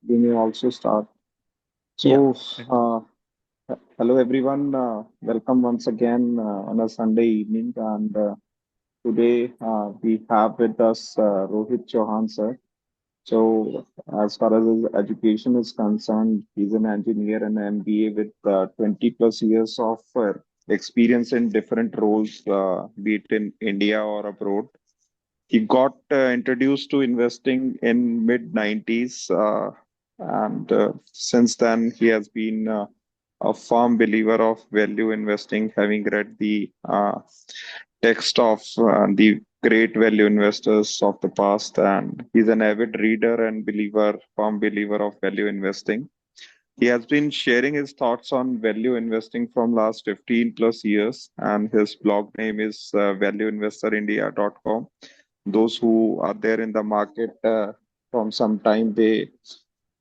we may also start. Yeah. So, uh, hello everyone. Welcome once again on a Sunday evening. And today we have with us Rohit Chauhan, sir. So, as far as his education is concerned, he's an engineer and MBA with 20 plus years of experience in different roles, be it in India or abroad. He got introduced to investing in mid 90s, and since then he has been a firm believer of value investing, having read the text of the great value investors of the past. And he's an avid reader and firm believer of value investing. He has been sharing his thoughts on value investing from last 15 plus years, and his blog name is valueinvestorindia.com. Those who are there in the market from some time, they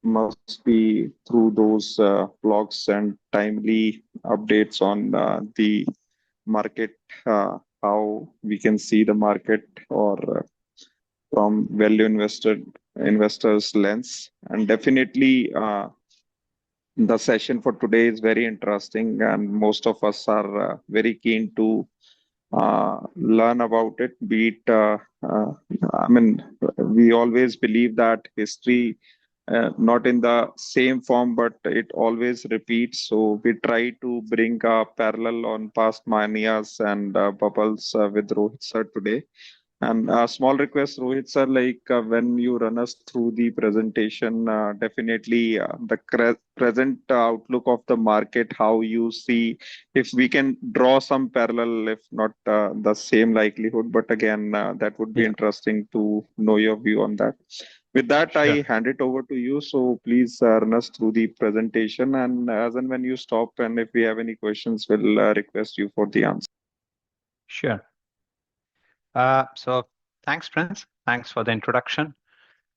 must be through those blogs and timely updates on the market, how we can see the market, or from value investors lens. And definitely the session for today is very interesting, and most of us are very keen to learn about it. Be it, I mean, we always believe that history, not in the same form, but it always repeats. So we try to bring a parallel on past manias and bubbles with Rohit sir today. And a small request, Rohit sir, like when you run us through the presentation, definitely the present outlook of the market, how you see, if we can draw some parallel, if not the same likelihood, but again, that would be Yeah. interesting to know your view on that. With that, Sure. I hand it over to you. So please run us through the presentation, and as and when you stop, and if we have any questions, we'll request you for the answer. Sure. So thanks, Prince. Thanks for the introduction.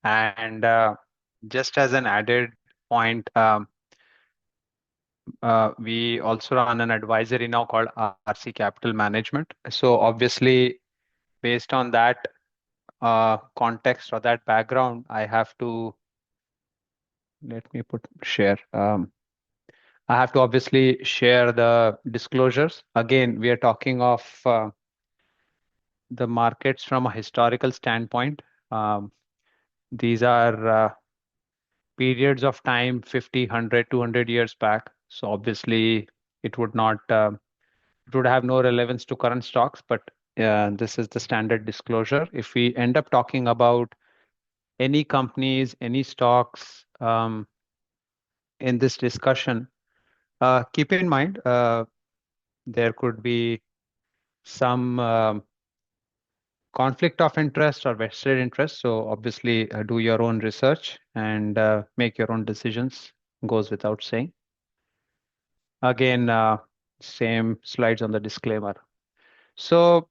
And just as an added point, we also run an advisory now called RC Capital Management. So obviously, based on that context or that background, I have to let me put share. I have to obviously share the disclosures. Again, we are talking of the markets from a historical standpoint. Um, these are periods of time 50, 100, 200 years back. So obviously it would not, it would have no relevance to current stocks, but this is the standard disclosure. If we end up talking about any companies, any stocks in this discussion, keep in mind there could be some conflict of interest or vested interest. So obviously do your own research and make your own decisions, goes without saying. Again, same slides on the disclaimer. So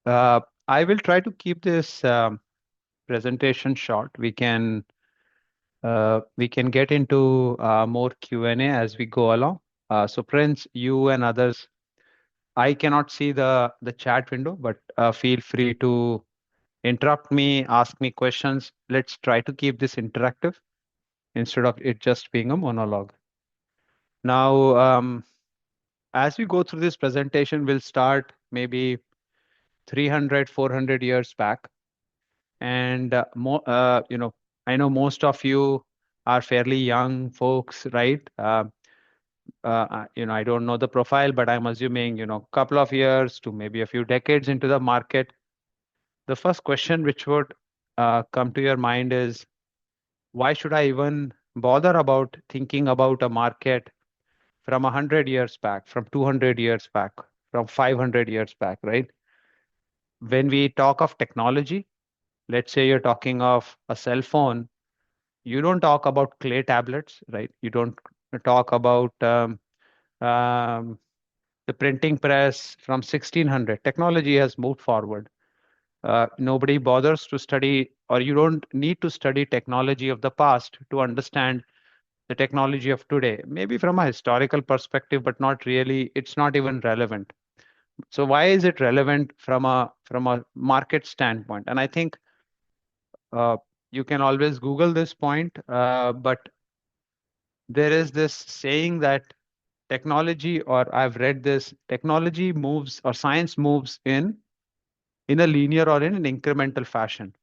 uh, I will try to keep this presentation short. We can get into more Q&A as we go along. So Prince, you and others, I cannot see the chat window, but feel free to interrupt me, ask me questions. Let's try to keep this interactive instead of it just being a monologue. Now, as we go through this presentation, we'll start maybe 300, 400 years back. And I know most of you are fairly young folks, right? I don't know the profile, but I'm assuming, a couple of years to maybe a few decades into the market. The first question which would come to your mind is, why should I even bother about thinking about a market from 100 years back, from 200 years back, from 500 years back, right? When we talk of technology, let's say you're talking of a cell phone, you don't talk about clay tablets, right? You don't talk about um, the printing press from 1600. Technology has moved forward. Nobody bothers to study, or you don't need to study technology of the past to understand the technology of today. Maybe from a historical perspective, but not really. It's not even relevant. So why is it relevant from a market standpoint? And I think You can always Google this point, but there is this saying that technology, or I've read this, technology moves or science moves in a linear or in an incremental fashion.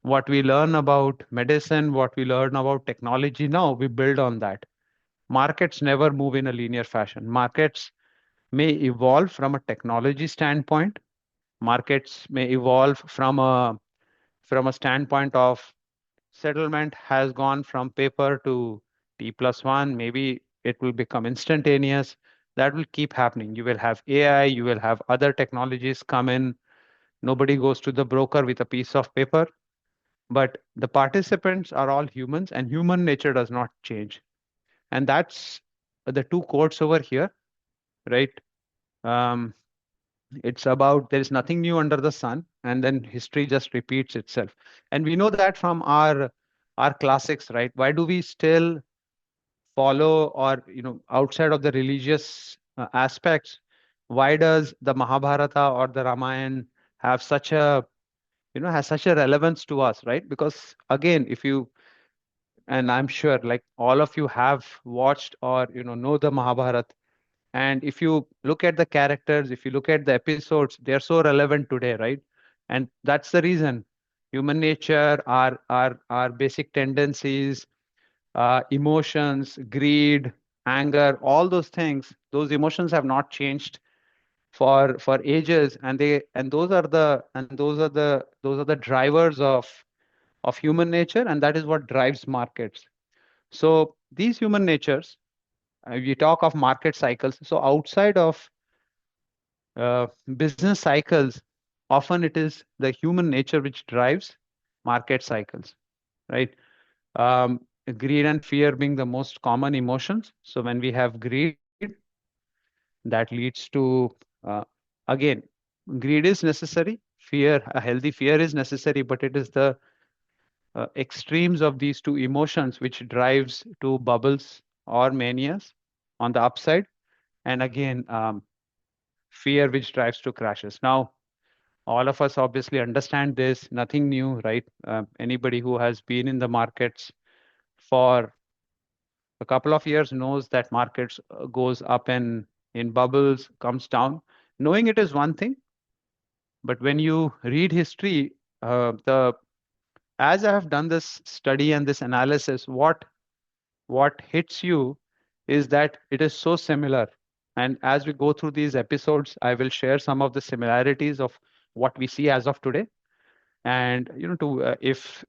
What we learn about medicine, what we learn about technology now, we build on that. Markets never move in a linear fashion. Markets may evolve from a technology standpoint. Markets may evolve from a standpoint of settlement has gone from paper to T+1. Maybe it will become instantaneous. That will keep happening. You will have AI, you will have other technologies come in. Nobody goes to the broker with a piece of paper, but the participants are all humans, and human nature does not change. And that's the two quotes over here, right? Um, it's about there is nothing new under the sun, and then history just repeats itself. And we know that from our classics, right? Why do we still follow, or outside of the religious aspects, why does the Mahabharata or the Ramayana have such a has such a relevance to us, right? Because again, if you and I'm sure like all of you have watched or know the Mahabharata, and if you look at the characters, if you look at the episodes, they're so relevant today, right? And that's the reason human nature, our basic tendencies, emotions, greed, anger, all those things, those emotions have not changed for ages, and those are the drivers of human nature, and that is what drives markets. So these human natures, we talk of market cycles. So outside of business cycles, often it is the human nature which drives market cycles, right? Um, Greed and fear being the most common emotions. So when we have greed, that leads to again, greed is necessary. Fear, a healthy fear is necessary, but it is the extremes of these two emotions which drives to bubbles or manias on the upside, and again, fear which drives to crashes. Now, all of us obviously understand this, nothing new, right? Anybody who has been in the markets for a couple of years knows that markets goes up and in bubbles, comes down. Knowing it is one thing, but when you read history, the as I have done this study and this analysis, what hits you is that it is so similar. And as we go through these episodes, I will share some of the similarities of what we see as of today. And to if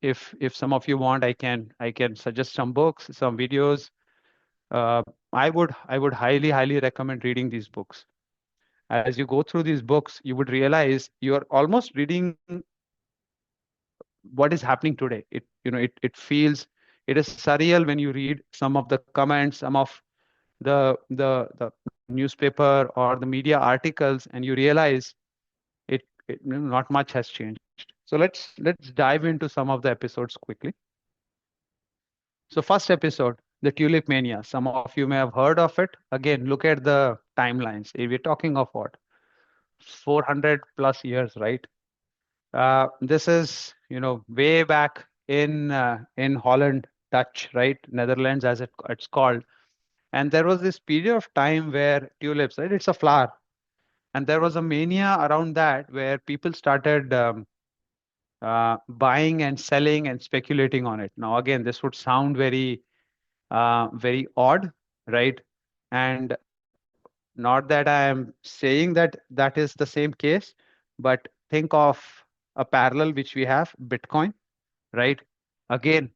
some of you want, I can suggest some books, some videos. uh, I would highly recommend reading these books. As you go through these books, you would realize you're almost reading what is happening today. It feels, it is surreal when you read some of the comments, some of the newspaper or the media articles, and you realize not much has changed. So let's dive into some of the episodes quickly. So first episode, the Tulip Mania. Some of you may have heard of it. Again, look at the timelines. We're talking of what, 400 plus years, right? This is way back in Holland, Dutch, right? Netherlands, as it's called. And there was this period of time where tulips, right? It's a flower, and there was a mania around that where people started buying and selling and speculating on it. Now, again, this would sound very odd, right? And not that I am saying that that is the same case, but think of a parallel which we have, Bitcoin, right? Again,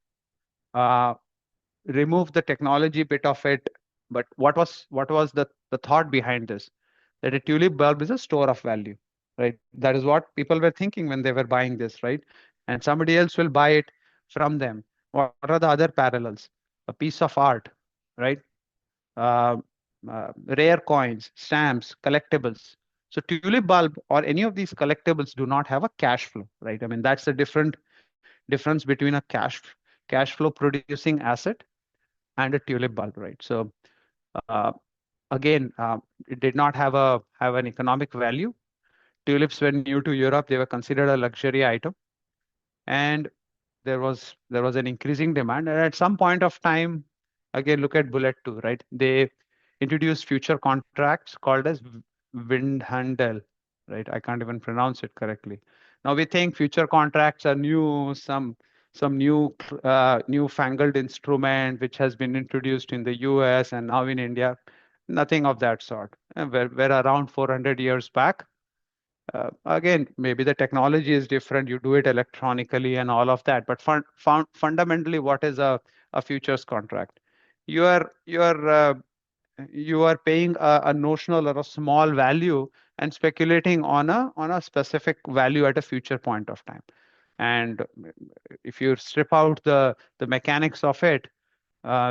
uh, remove the technology bit of it, but what was the thought behind this? That a tulip bulb is a store of value, right? That is what people were thinking when they were buying this, right? And somebody else will buy it from them. What are the other parallels? A piece of art, right? uh, Rare coins, stamps, collectibles. So tulip bulb or any of these collectibles do not have a cash flow, right? I mean, that's the difference between a cash flow producing asset and a tulip bulb, right? So uh, again, it did not have an economic value. Tulips were new to Europe; they were considered a luxury item, and there was an increasing demand, and at some point of time, again, look at Bullet 2, right? They introduced future contracts called as Windhandel, right? I can't even pronounce it correctly. Now we think future contracts are new, some newfangled instrument which has been introduced in the US and now in India. Nothing of that sort. We're around 400 years back. Again, maybe the technology is different. You do it electronically and all of that. But fundamentally, what is a futures contract? You are you are uh, you are paying a notional or a small value and speculating on a specific value at a future point of time. And if you strip out the mechanics of it,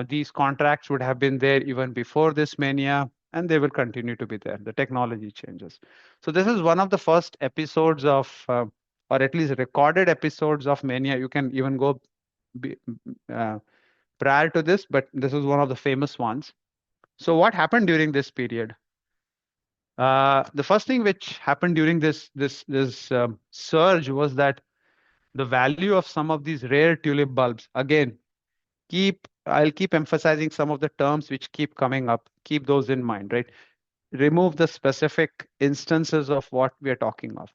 these contracts would have been there even before this mania, and they will continue to be there. The technology changes. So this is one of the first episodes of, or at least recorded episodes of mania. You can even go be, uh, prior to this, but this is one of the famous ones. So what happened during this period? The first thing which happened during this surge was that the value of some of these rare tulip bulbs, again, keep I'll keep emphasizing some of the terms which keep coming up. Keep those in mind, right? Remove the specific instances of what we are talking of.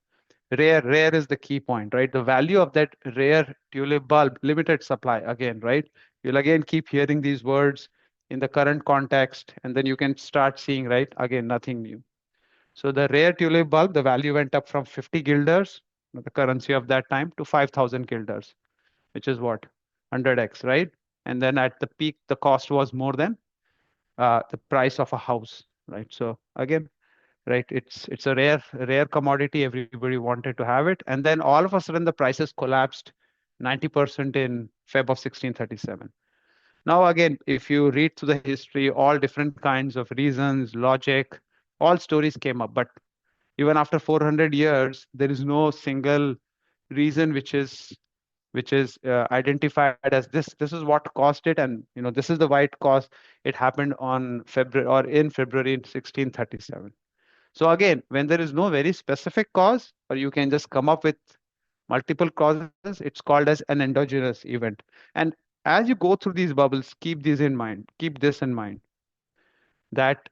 Rare is the key point, right? The value of that rare tulip bulb, limited supply, again, right? You'll again keep hearing these words in the current context, and then you can start seeing, right? Again, nothing new. So the rare tulip bulb, the value went up from 50 guilders, the currency of that time, to 5,000 guilders, which is what? 100x, right? And then at the peak, the cost was more than the price of a house, right? So again, right, it's a rare commodity. Everybody wanted to have it, and then all of a sudden the prices collapsed 90% in Feb of 1637. Now again, if you read through the history, all different kinds of reasons, logic, all stories came up, but even after 400 years, there is no single reason which is identified as this is what caused it, and this is the why it caused. It happened on February or in February in 1637. So again, when there is no very specific cause, or you can just come up with multiple causes, it's called as an endogenous event. And as you go through these bubbles, keep this in mind, that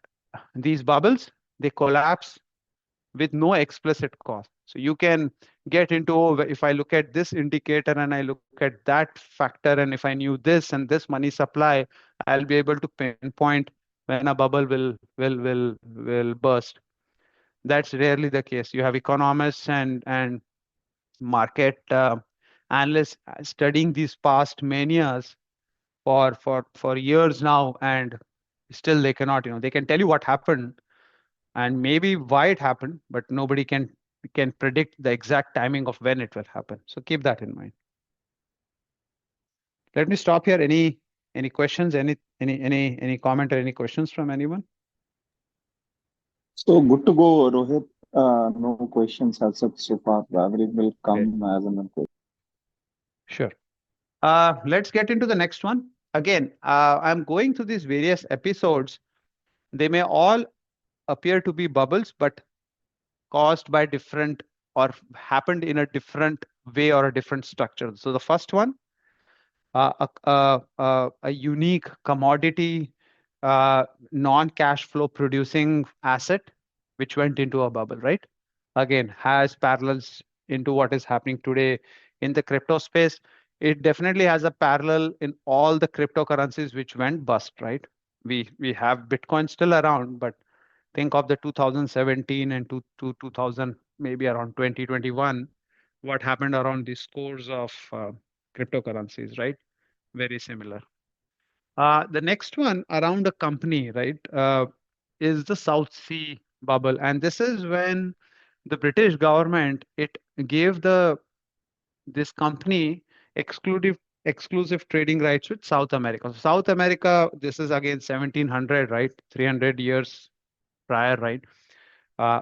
these bubbles, they collapse with no explicit cause. So you can get into, oh, if I look at this indicator and I look at that factor, and if I knew this and this money supply, I'll be able to pinpoint when a bubble will burst. That's rarely the case. You have economists and market analysts studying these past manias for years now, and still they cannot. They can tell you what happened and maybe why it happened, but nobody can predict the exact timing of when it will happen. So keep that in mind. Let me stop here. Any questions? Any comment or any questions from anyone? So good to go, Rohit. No questions as such so far. It will Great. come as an question. Sure. Let's get into the next one. Again, I'm going through these various episodes. They may all appear to be bubbles, but caused by different or happened in a different way or a different structure. So the first one, a unique commodity, non-cash flow producing asset, which went into a bubble, right? Again, has parallels into what is happening today in the crypto space. It definitely has a parallel in all the cryptocurrencies which went bust, right? We have Bitcoin still around, but think of the 2017 and 2000, maybe around 2021, what happened around these scores of cryptocurrencies, right? Very similar. The next one around a company, right, is the South Sea bubble. And this is when the British government, it gave this company exclusive exclusive trading rights with South America. So South America, this is again 1700, right? 300 years prior, right?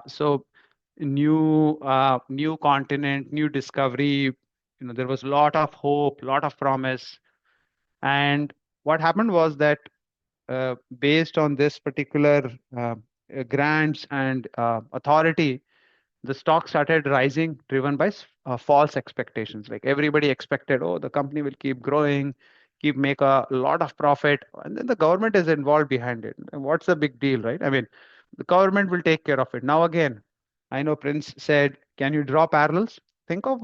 So new continent, new discovery. There was a lot of hope, lot of promise. And what happened was that based on this particular grants and authority, the stock started rising, driven by false expectations. Like everybody expected, oh, the company will keep growing, keep make a lot of profit, and then the government is involved behind it. And what's the big deal, right? I mean, the government will take care of it. Now again, I know Prince said, can you draw parallels? Think of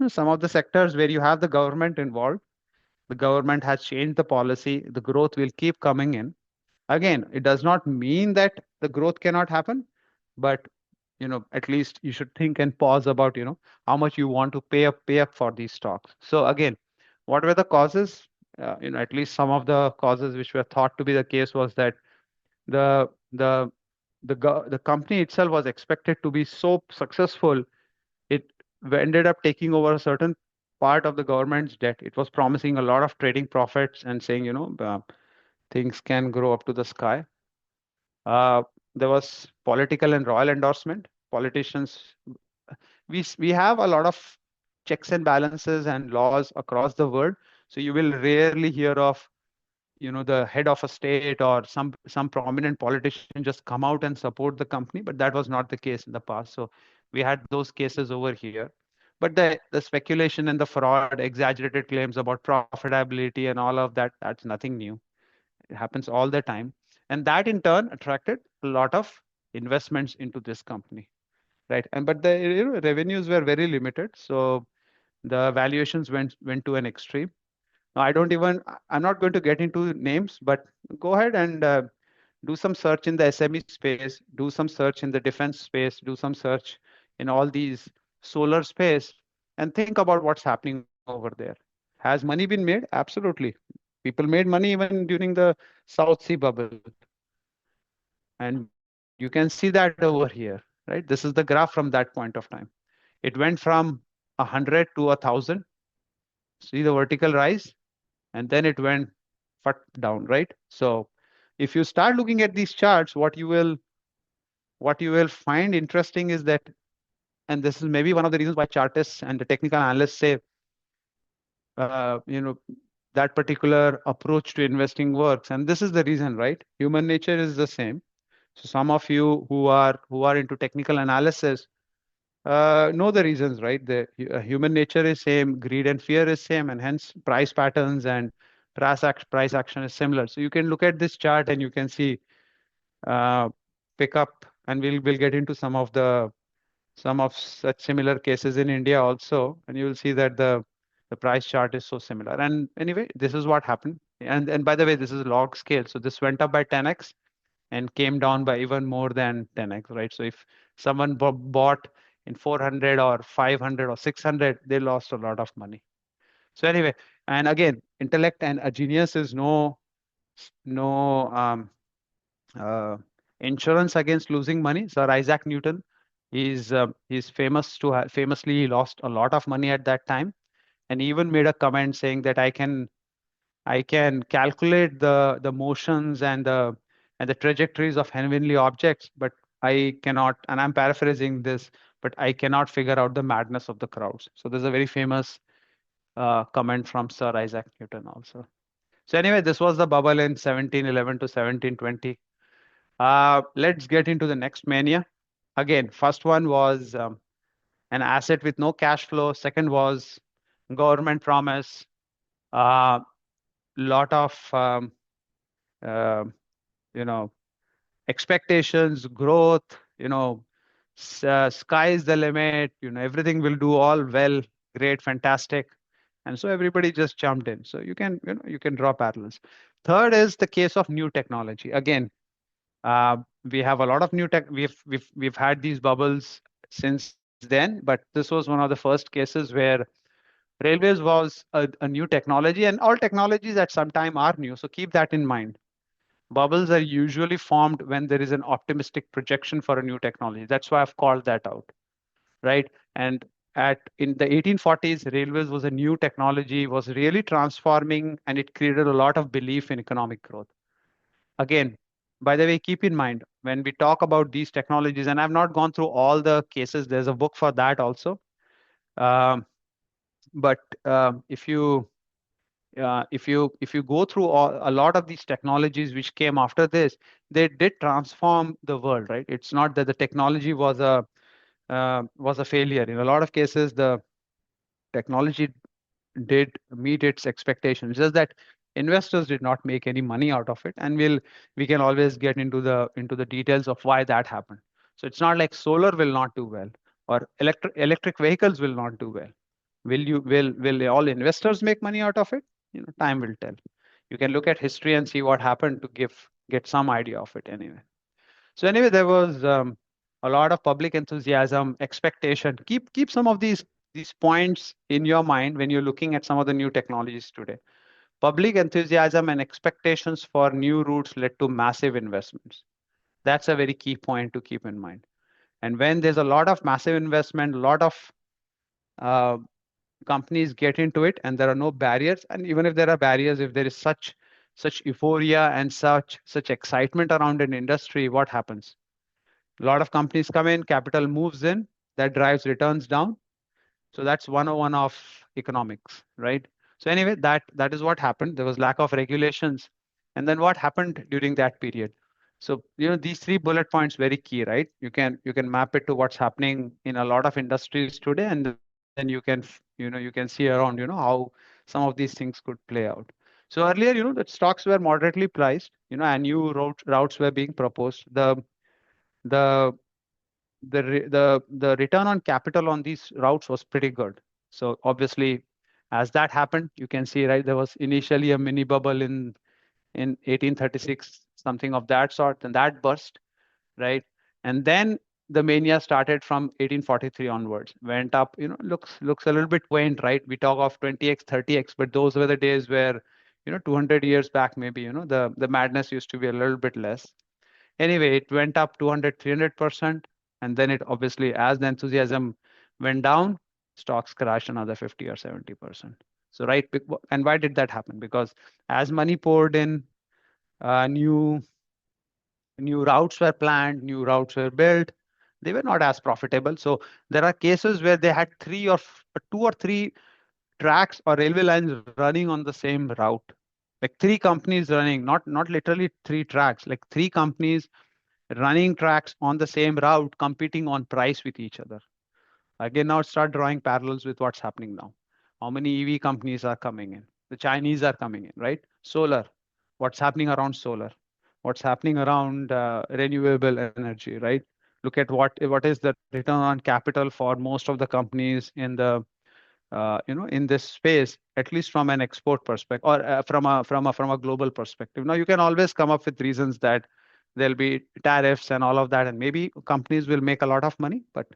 some of the sectors where you have the government involved. The government has changed the policy. The growth will keep coming in. Again, it does not mean that the growth cannot happen, but at least you should think and pause about how much you want to pay up for these stocks. So again, what were the causes? At least some of the causes which were thought to be the case was that the the the company itself was expected to be so successful. It ended up taking over a certain part of the government's debt. It was promising a lot of trading profits and saying things can grow up to the sky. uh, there was political and royal endorsement. Politicians, we have a lot of checks and balances and laws across the world. So you will rarely hear of the head of a state or some prominent politician just come out and support the company, but that was not the case in the past. So we had those cases over here. But the speculation and the fraud, exaggerated claims about profitability and all of that, that's nothing new. It happens all the time. And that in turn attracted a lot of investments into this company, right? And but the revenues were very limited. So the valuations went to an extreme. Now, I'm not going to get into names, but go ahead and do some search in the SME space, do some search in the defense space, do some search in all these solar space, and think about what's happening over there. Has money been made? Absolutely. People made money even during the South Sea bubble. And you can see that over here, right? This is the graph from that point of time. It went from 100 to 1,000. See the vertical rise, and then it went fut down, right? So if you start looking at these charts, what you will find interesting is that, and this is maybe one of the reasons why chartists and the technical analysts say, uh, you know, that particular approach to investing works. And this is the reason, right? Human nature is the same. So some of you who are into technical analysis know the reasons, right? The human nature is same, greed and fear is same, and hence price patterns and price action is similar. So you can look at this chart and you can see uh, pick up, and we'll get into some of such similar cases in India also, and you will see that the price chart is so similar. And anyway, this is what happened. And by the way, this is log scale, so this went up by 10x and came down by even more than 10x, right? So if someone bought in 400 or 500 or 600, they lost a lot of money. So anyway, and again, intellect and a genius is no uh, insurance against losing money. Sir Isaac Newton, he's famous to famously he lost a lot of money at that time, and even made a comment saying that I can calculate the motions and the trajectories of heavenly objects, but I cannot, and I'm paraphrasing this, but I cannot figure out the madness of the crowds. So there's a very famous comment from Sir Isaac Newton also. So anyway, this was the bubble in 1711 to 1720. Let's get into the next mania. Again, first one was an asset with no cash flow. Second was government promise. Uh, lot of uh, you know expectations, growth, sky is the limit, everything will do all well, great, fantastic. And so everybody just jumped in. So you can draw parallels. Third is the case of new technology. Again, uh, we have a lot of new tech. We've had these bubbles since then, but this was one of the first cases where railways was a new technology, and all technologies at some time are new. So keep that in mind. Bubbles are usually formed when there is an optimistic projection for a new technology. That's why I've called that out, right? And at in the 1840s, railways was a new technology, was really transforming, and it created a lot of belief in economic growth. Again, by the way, keep in mind when we talk about these technologies, and I've not gone through all the cases. There's a book for that also. Um, but if you go through a lot of these technologies which came after this, they did transform the world, right? It's not that the technology was was a failure. In a lot of cases, the technology did meet its expectations. Just that investors did not make any money out of it, and we can always get into the details of why that happened. So it's not like solar will not do well or electric vehicles will not do well. Will all investors make money out of it? Time will tell. You can look at history and see what happened to get some idea of it anyway. So anyway, there was a lot of public enthusiasm, expectation. Keep some of these points in your mind when you're looking at some of the new technologies today. Public enthusiasm and expectations for new routes led to massive investments. That's a very key point to keep in mind. And when there's a lot of massive investment, a lot of uh, companies get into it, and there are no barriers, and even if there are barriers, if there is such euphoria and such excitement around an industry, what happens? A lot of companies come in, capital moves in, that drives returns down. So that's 101 of economics, right? So anyway, that is what happened. There was lack of regulations. And then what happened during that period? So, these three bullet points very key, right? You can map it to what's happening in a lot of industries today, and then you can see around, how some of these things could play out. So earlier, the stocks were moderately priced, and new routes were being proposed. The the return on capital on these routes was pretty good. So obviously, as that happened, you can see, right, there was initially a mini bubble in 1836, something of that sort, and that burst, right? And then the mania started from 1843 onwards, went up, looks a little bit quaint, right? We talk of 20x, 30x, but those were the days where, 200 years back, maybe, the madness used to be a little bit less. Anyway, it went up 200, 300%. And then it obviously, as the enthusiasm went down, stocks crashed another 50 or 70%. So, right. And why did that happen? Because as money poured in, new routes were planned, new routes were built. They were not as profitable. So there are cases where they had two or three tracks or railway lines running on the same route. Like three companies running, not literally three tracks, like three companies running tracks on the same route, competing on price with each other. Again, now start drawing parallels with what's happening now. How many EV companies are coming in? The Chinese are coming in, right? Solar. What's happening around solar? What's happening around renewable energy, right? Look at what is the return on capital for most of the companies in this space, at least from an export perspective or from a global perspective. Now you can always come up with reasons that there'll be tariffs and all of that, and maybe companies will make a lot of money. But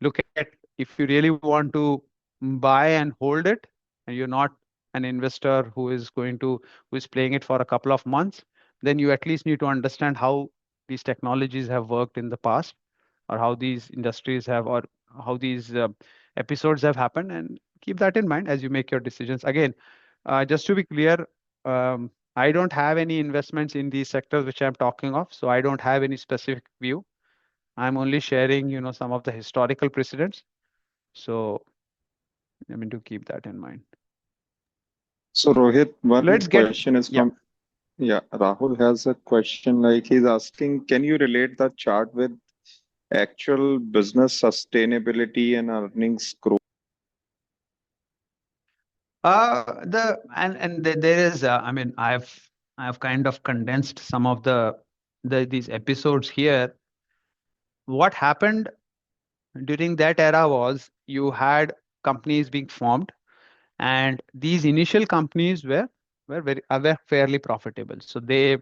look at, if you really want to buy and hold it, and you're not an investor who is playing it for a couple of months, then you at least need to understand how these technologies have worked in the past, or how these industries have, or how these episodes have happened, and keep that in mind as you make your decisions. Again, just to be clear, I don't have any investments in these sectors which I'm talking of, so I don't have any specific view. I'm only sharing, some of the historical precedents. So I mean, to keep that in mind. So Rohit, one Let's get, question is yeah. from, yeah, Rahul has a question, like he's asking, can you relate the chart with actual business sustainability and earnings growth? There is, I mean, I've kind of condensed some of these episodes here. What happened during that era was you had companies being formed, and these initial companies were fairly profitable. So they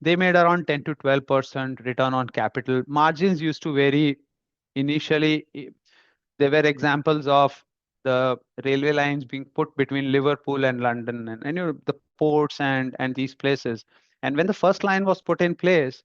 made around 10 to 12% return on capital. Margins used to vary initially. There were examples of the railway lines being put between Liverpool and London, and the ports and these places. And when the first line was put in place,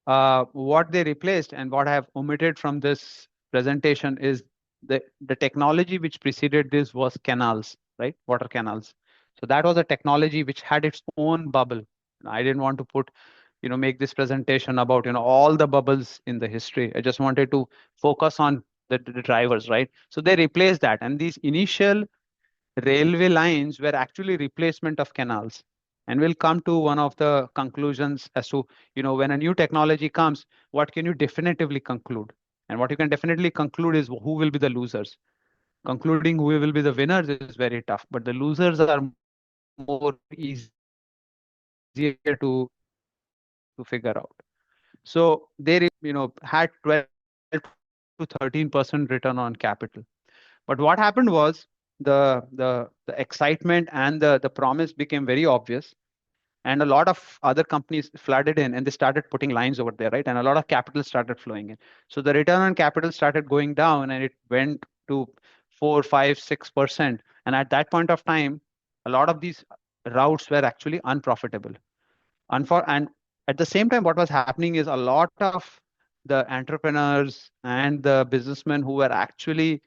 what they replaced and what I have omitted from this presentation is the technology which preceded this was canals, right? Water canals. So that was a technology which had its own bubble. I didn't want to make this presentation about, all the bubbles in the history. I just wanted to focus on the drivers, right? So they replaced that. And these initial railway lines were actually replacement of canals. And we'll come to one of the conclusions as to, when a new technology comes, what can you definitively conclude? And what you can definitely conclude is who will be the losers. Concluding who will be the winners is very tough, but the losers are more easier to figure out. So they, had 12 to 13% return on capital. But what happened was the excitement and the promise became very obvious, and a lot of other companies flooded in and they started putting lines over there, right? And a lot of capital started flowing in. So the return on capital started going down and it went to 4, 5, 6%. And at that point of time, a lot of these routes were actually unprofitable. And at the same time, what was happening is a lot of the entrepreneurs and the businessmen who were actually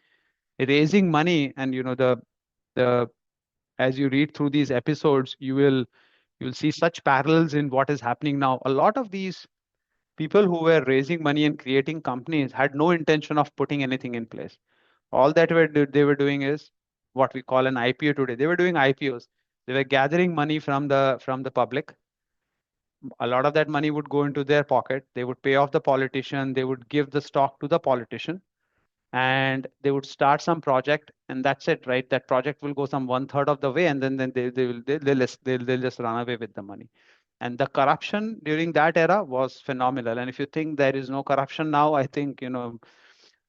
raising money, and the as you read through these episodes, you'll see such parallels in what is happening now. A lot of these people who were raising money and creating companies had no intention of putting anything in place. All that they were doing is what we call an IPO today. They were doing IPOs. They were gathering money from the public. A lot of that money would go into their pocket. They would pay off the politician. They would give the stock to the politician, and they would start some project, and that's it, right? That project will go some one third of the way, and then they'll just run away with the money. And the corruption during that era was phenomenal. And if you think there is no corruption now, I think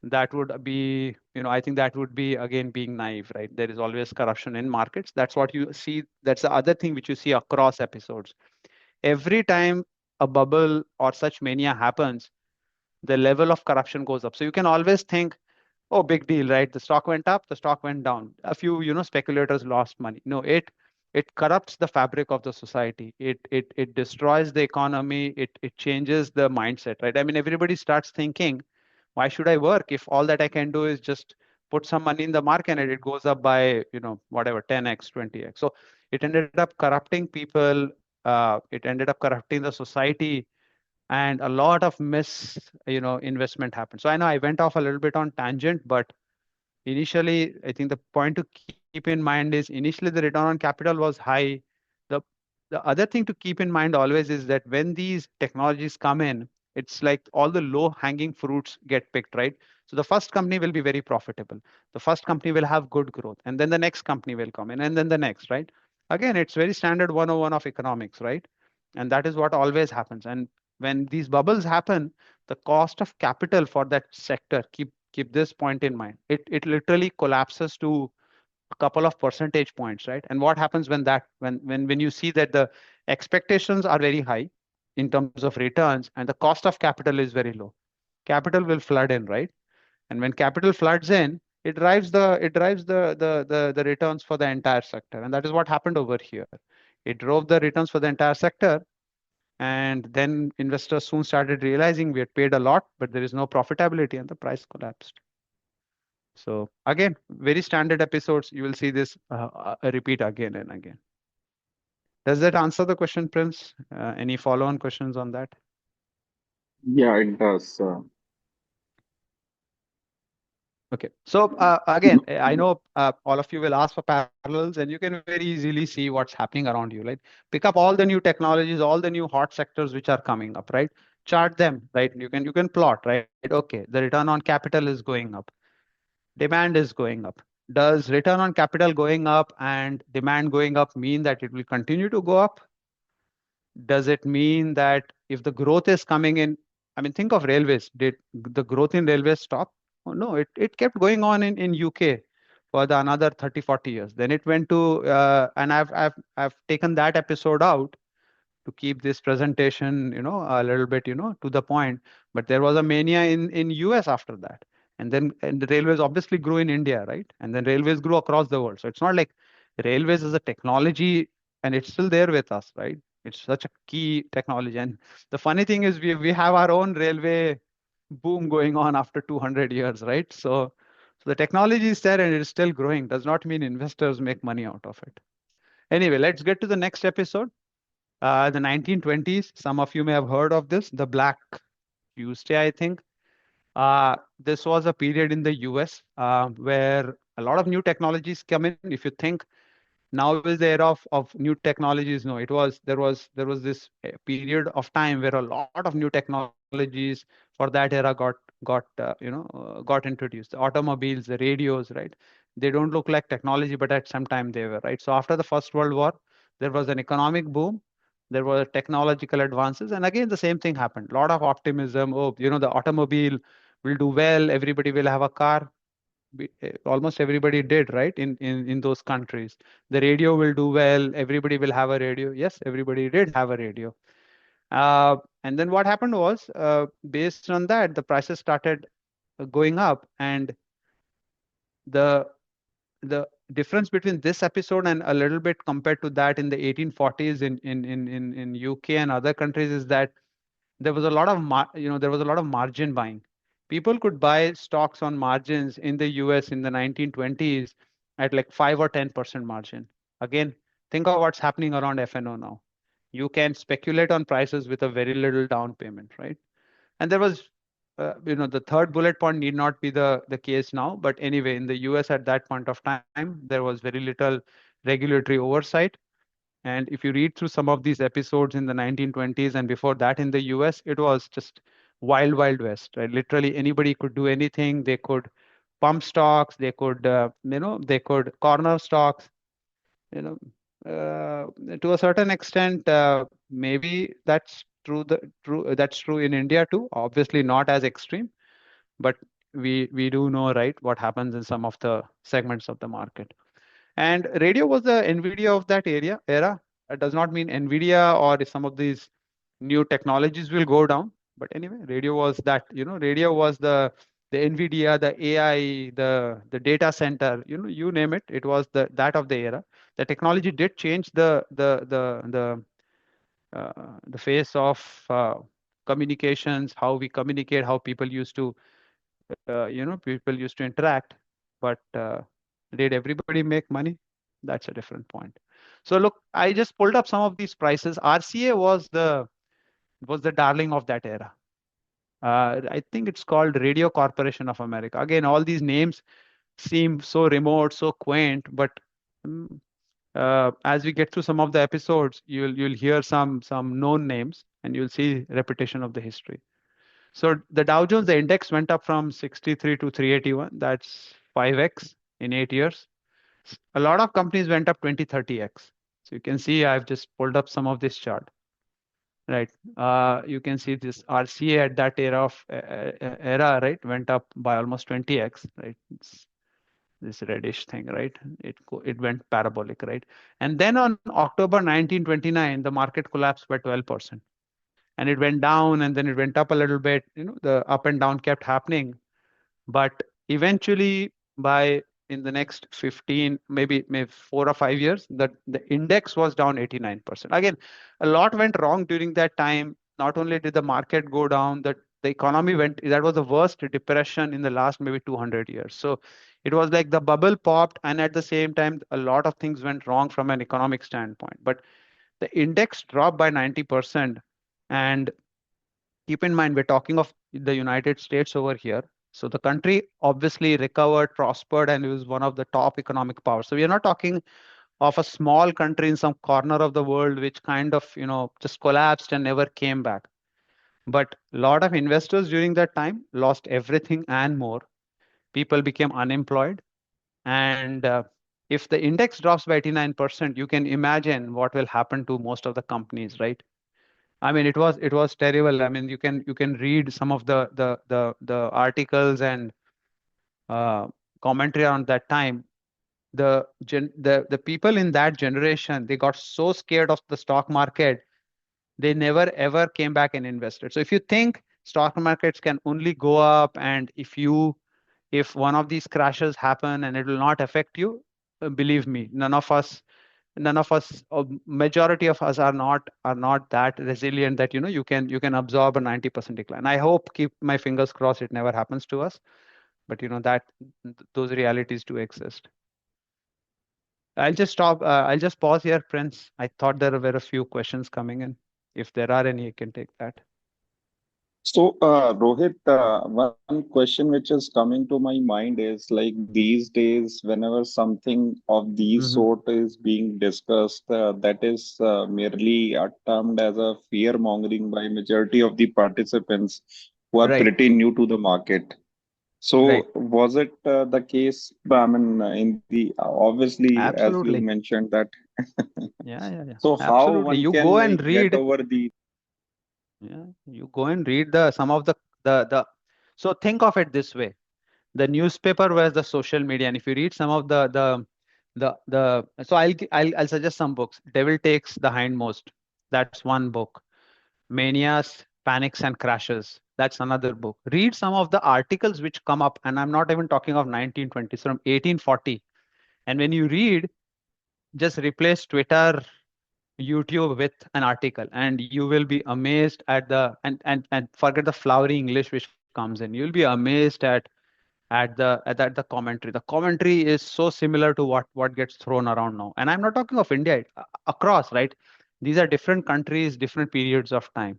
that would be I think that would be again being naive, right? There is always corruption in markets. That's what you see. That's the other thing which you see across episodes. Every time a bubble or such mania happens, the level of corruption goes up. So you can always think, oh, big deal, right? The stock went up, the stock went down. A few, speculators lost money. No, it corrupts the fabric of the society. It destroys the economy. It changes the mindset, right? I mean, everybody starts thinking, why should I work if all that I can do is just put some money in the market and it goes up by, whatever, 10x, 20x. So it ended up corrupting people. It ended up corrupting the society, and a lot of investment happened. So I know I went off a little bit on tangent, but initially, I think the point to keep in mind is initially the return on capital was high. The the other thing to keep in mind always is that when these technologies come in, it's like all the low hanging fruits get picked, right? So the first company will be very profitable. The first company will have good growth, and then the next company will come in, and then the next, right? Again, it's very standard 101 of economics, right? And that is what always happens. And when these bubbles happen, the cost of capital for that sector, keep this point in mind, it literally collapses to a couple of percentage points, right? And what happens when that when you see that the expectations are very high in terms of returns and the cost of capital is very low, capital will flood in, right? And when capital floods in, it drives the returns for the entire sector, and that is what happened over here. It drove the returns for the entire sector, and then investors soon started realizing we had paid a lot, but there is no profitability, and the price collapsed. So again, very standard episodes. You will see this repeat again and again. Does that answer the question, Prince? Any follow-on questions on that? Yeah, it does. Okay. So again, I know all of you will ask for parallels, and you can very easily see what's happening around you. Right? Pick up all the new technologies, all the new hot sectors which are coming up. Right? Chart them. Right? You can plot. Right? Okay. The return on capital is going up. Demand is going up. Does return on capital going up and demand going up mean that it will continue to go up? Does it mean that if the growth is coming in, I mean, think of railways. Did the growth in railways stop? Oh, no, it kept going on in UK for the another 30, 40 years. Then it went to, and I've taken that episode out to keep this presentation, a little bit, to the point. But there was a mania in US after that, and the railways obviously grew in India, right? And then railways grew across the world. So it's not like railways is a technology, and it's still there with us, right? It's such a key technology. And the funny thing is, we have our own railway boom going on after 200 years, right? So the technology is there and it is still growing. Does not mean investors make money out of it. Anyway, let's get to the next episode. The 1920s, some of you may have heard of this, the Black Tuesday, I think. This was a period in the US where a lot of new technologies come in. If you think now is the era of new technologies, no, there was this period of time where a lot of new technologies for that era got got introduced. The automobiles, the radios, right? They don't look like technology, but at some time they were, right? So after the First World War, there was an economic boom, there were technological advances, and again the same thing happened. A lot of optimism. Oh, the automobile will do well. Everybody will have a car. Almost everybody did, right? In those countries, the radio will do well. Everybody will have a radio. Yes, everybody did have a radio. And then what happened was, based on that, the prices started going up, and the the difference between this episode and a little bit compared to that in the 1840s in UK and other countries is that there was a lot of there was a lot of margin buying. People could buy stocks on margins in the US in the 1920s at like 5 or 10% margin. Again, think of what's happening around FNO now. You can speculate on prices with a very little down payment, right? And there was, the third bullet point need not be the case now, but anyway, in the US at that point of time, there was very little regulatory oversight. And if you read through some of these episodes in the 1920s and before that in the US, it was just wild, wild west, right? Literally anybody could do anything. They could pump stocks, they could corner stocks, you know, to a certain extent, maybe that's true in India too. Obviously not as extreme, but we do know, right, what happens in some of the segments of the market. And radio was the Nvidia of that era. It does not mean Nvidia or some of these new technologies will go down. But anyway, radio was that, radio was the Nvidia, the AI, the data center, you name it. It was that of the era. The technology did change the face of communications, how we communicate, how people used to people used to interact. But did everybody make money? That's a different point. So look, I just pulled up some of these prices. RCA was the darling of that era. I think it's called Radio Corporation of America. Again, all these names seem so remote, so quaint, but mm, as we get through some of the episodes, you'll hear some known names and you'll see repetition of the history. So the Dow Jones, the index went up from 63 to 381. That's 5x in 8 years. A lot of companies went up 20, 30x. So you can see I've just pulled up some of this chart, right? You can see this RCA at that era, right, went up by almost 20x, right? It's this reddish thing, right? It went parabolic, right? And then on October 1929, the market collapsed by 12%. And it went down and then it went up a little bit. The up and down kept happening. But eventually, by in the next 15, maybe 4 or 5 years, the index was down 89%. Again, a lot went wrong during that time. Not only did the market go down, the economy went, that was the worst depression in the last maybe 200 years. So it was like the bubble popped, and at the same time, a lot of things went wrong from an economic standpoint. But the index dropped by 90%. And keep in mind, we're talking of the United States over here. So the country obviously recovered, prospered, and it was one of the top economic powers. So we are not talking of a small country in some corner of the world which kind of, just collapsed and never came back. But a lot of investors during that time lost everything and more. People became unemployed. And if the index drops by 89%, you can imagine what will happen to most of the companies, right? I mean, it was terrible. I mean, you can read some of the articles and uh, commentary on that time. The people in that generation, they got so scared of the stock market, they never ever came back and invested. So if you think stock markets can only go up, and if one of these crashes happen and it will not affect you, believe me, none of us, or majority of us are not that resilient that you can absorb a 90% decline. I hope, keep my fingers crossed, it never happens to us, but those realities do exist. I'll just pause here, Prince. I thought there were a few questions coming in. If there are any, you can take that. So, Rohit, one question which is coming to my mind is like these days, whenever something of these Hmm. sort is being discussed, that is merely termed as a fear mongering by majority of the participants. who are Right. pretty new to the market. Right. So was it the case? I mean, in the obviously, as you Absolutely. mentioned that. Yeah, yeah, yeah. So how Absolutely. one You can go and like get read. over the. Yeah, you go and read the some of the. So think of it this way: the newspaper was the social media, and if you read some of the so I'll suggest some books. Devil Takes the Hindmost. That's one book. Manias, Panics and Crashes. That's another book. Read some of the articles which come up, and I'm not even talking of 1920s, from 1840. And when you read, just replace Twitter, YouTube with an article, and you will be amazed at the and forget the flowery English which comes in. You'll be amazed at the commentary. The commentary is so similar to what gets thrown around now. And I'm not talking of India, across, right? These are different countries, different periods of time,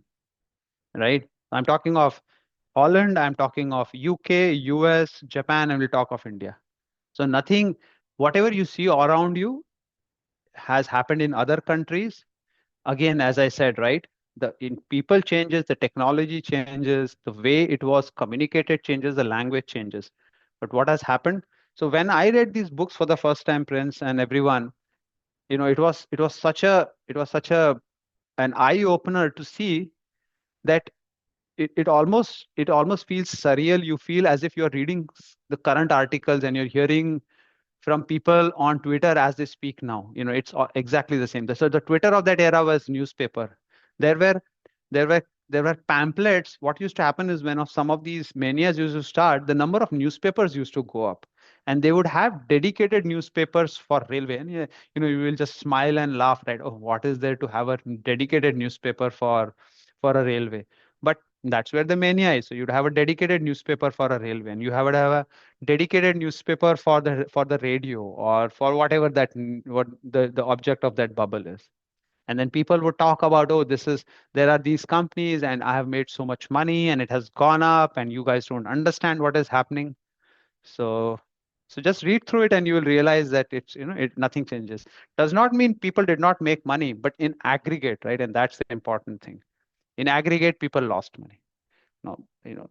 right? I'm talking of Holland, I'm talking of UK, US, Japan, and we'll talk of India. So nothing, whatever you see around you has happened in other countries. Again, as I said, right, the in people changes, the technology changes, the way it was communicated changes, the language changes. But what has happened? So when I read these books for the first time, Prince and everyone, it was such a an eye opener to see that it almost feels surreal. You feel as if you're reading the current articles and you're hearing from people on Twitter as they speak now. It's exactly the same. So the Twitter of that era was newspaper. There were there were there were pamphlets. What used to happen is when of some of these manias used to start, the number of newspapers used to go up, and they would have dedicated newspapers for railway. And you will just smile and laugh, right? Oh, what is there to have a dedicated newspaper for a railway? But that's where the mania is. So you'd have a dedicated newspaper for a railway, and you have a dedicated newspaper for the radio or for whatever what the object of that bubble is. And then people would talk about, oh, there are these companies and I have made so much money and it has gone up and you guys don't understand what is happening. So so just read through it and you will realize that nothing changes. Does not mean people did not make money, but in aggregate, right? And that's the important thing. In aggregate, people lost money. No,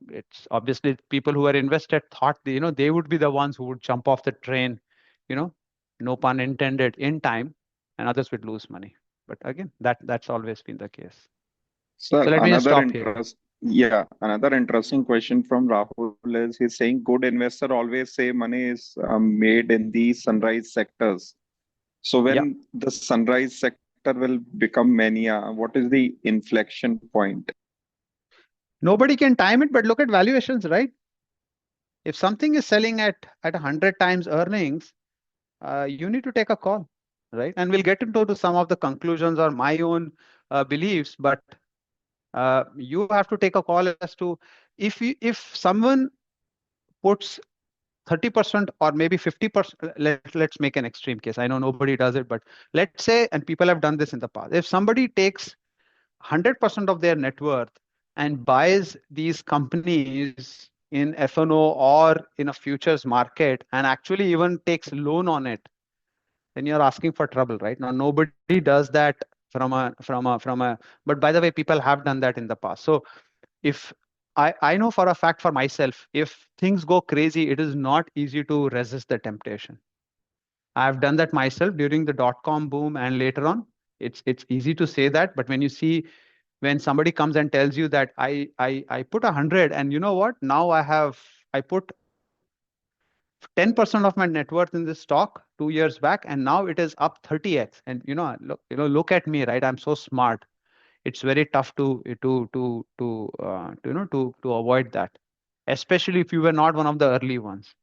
it's obviously people who are invested thought they would be the ones who would jump off the train, you know, no pun intended, in time, and others would lose money. But again, that's always been the case. Sir, So let me just another stop here. interest, yeah, another interesting question from Rahul is he's saying good investor always say money is made in the sunrise sectors. So Yeah. when the sunrise sector will become mania, what is the inflection point? Nobody can time it, but look at valuations, right? If something is selling at 100 times earnings, you need to take a call, right? And we'll get into to some of the conclusions or my own beliefs, but you have to take a call as to if someone puts 30% or maybe 50%. Let's make an extreme case. I know nobody does it, but let's say, and people have done this in the past, if somebody takes 100% of their net worth and buys these companies in F&O or in a futures market and actually even takes loan on it, then you're asking for trouble, right? Now nobody does that from a but by the way, people have done that in the past. So if I know for a fact for myself, if things go crazy, it is not easy to resist the temptation. I've done that myself during the dot-com boom and later on. It's easy to say that, but when somebody comes and tells you that I put 100 and you know what? Now I put 10% of my net worth in this stock 2 years back, and now it is up 30x. And look at me, right? I'm so smart. It's very tough to avoid that, especially if you were not one of the early ones.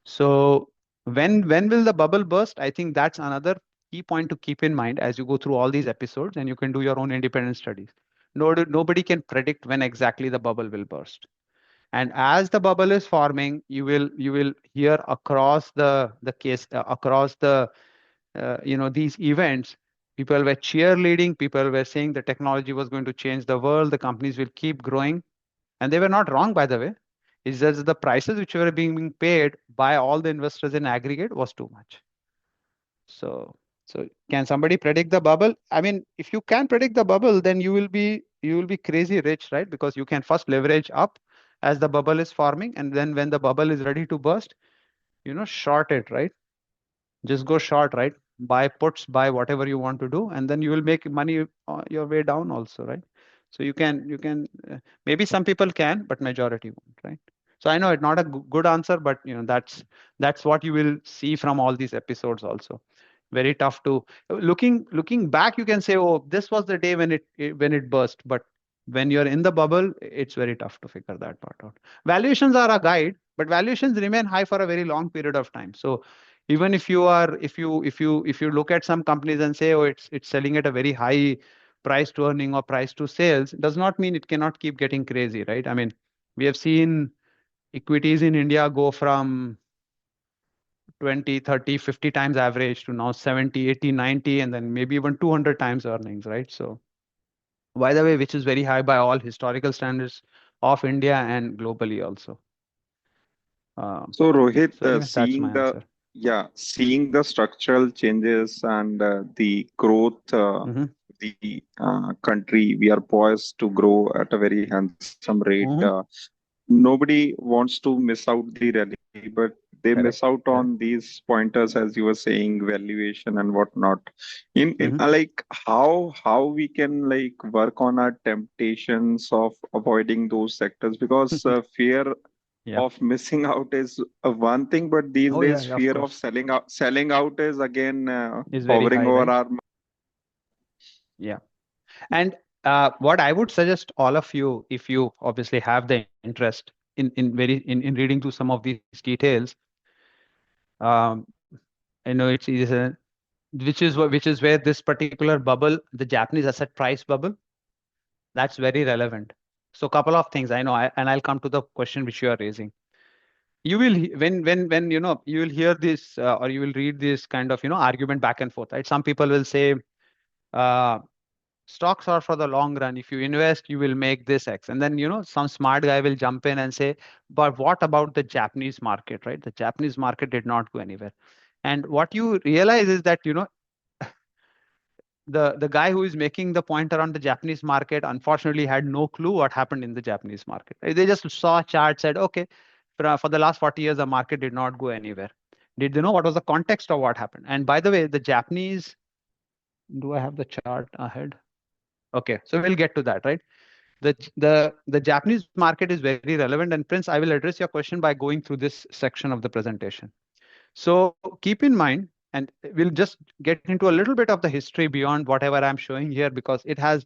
So when will the bubble burst? I think that's another key point to keep in mind as you go through all these episodes, and you can do your own independent studies. Nobody can predict when exactly the bubble will burst. And as the bubble is forming, you will hear across these events. People were cheerleading. People were saying the technology was going to change the world. The companies will keep growing, and they were not wrong, by the way. It's just the prices which were being paid by all the investors in aggregate was too much. So can somebody predict the bubble? I mean, if you can predict the bubble, then you will be crazy rich, right? Because you can first leverage up. as the bubble is forming, and then when the bubble is ready to burst, short it, right? Just go short, right? Buy puts, buy whatever you want to do, and then you will make money your way down also, right? So maybe some people can, but majority won't, right? So I know it's not a good answer, but that's what you will see from all these episodes also. Very tough to looking back, you can say, oh, this was the day when it burst, but when you're in the bubble, it's very tough to figure that part out. Valuations are a guide, but valuations remain high for a very long period of time. So even if you look at some companies and say, oh, it's selling at a very high price to earning or price to sales, does not mean it cannot keep getting crazy, right? I mean, we have seen equities in India go from 20, 30, 50 times average to now 70, 80, 90, and then maybe even 200 times earnings, right? So by the way, which is very high by all historical standards of India and globally also. um, So Rohit, so anyway, that's my answer. seeing the structural changes and the growth, Hmm. the country, we are poised to grow at a very handsome rate. Hmm. Nobody wants to miss out the rally, but they miss out Correct, on correct. these pointers, as you were saying, valuation and whatnot. In Hmm. like how we can like work on our temptations of avoiding those sectors, because fear Yeah. of missing out is one thing, but these Oh yeah, days yeah, of fear of course. selling out is again Is very hovering high, over right? our. Yeah. And what I would suggest all of you, if you obviously have the interest in reading through some of these details, um, I know it's which is where this particular bubble, the Japanese asset price bubble, that's very relevant. So couple of things I know, and I'll come to the question which you are raising. You will when you will hear this or you will read this kind of argument back and forth, right? Some people will say, uh, stocks are for the long run. If you invest, you will make this X. And then, some smart guy will jump in and say, but what about the Japanese market, right? The Japanese market did not go anywhere. And what you realize is that, the guy who is making the point around the Japanese market unfortunately had no clue what happened in the Japanese market. They just saw a chart, said, okay, for the last 40 years, the market did not go anywhere. Did they know what was the context of what happened? And by the way, the Japanese, do I have the chart ahead? Okay, so we'll get to that, right? The Japanese market is very relevant, and Prince, I will address your question by going through this section of the presentation. So keep in mind, and we'll just get into a little bit of the history beyond whatever I'm showing here, because it has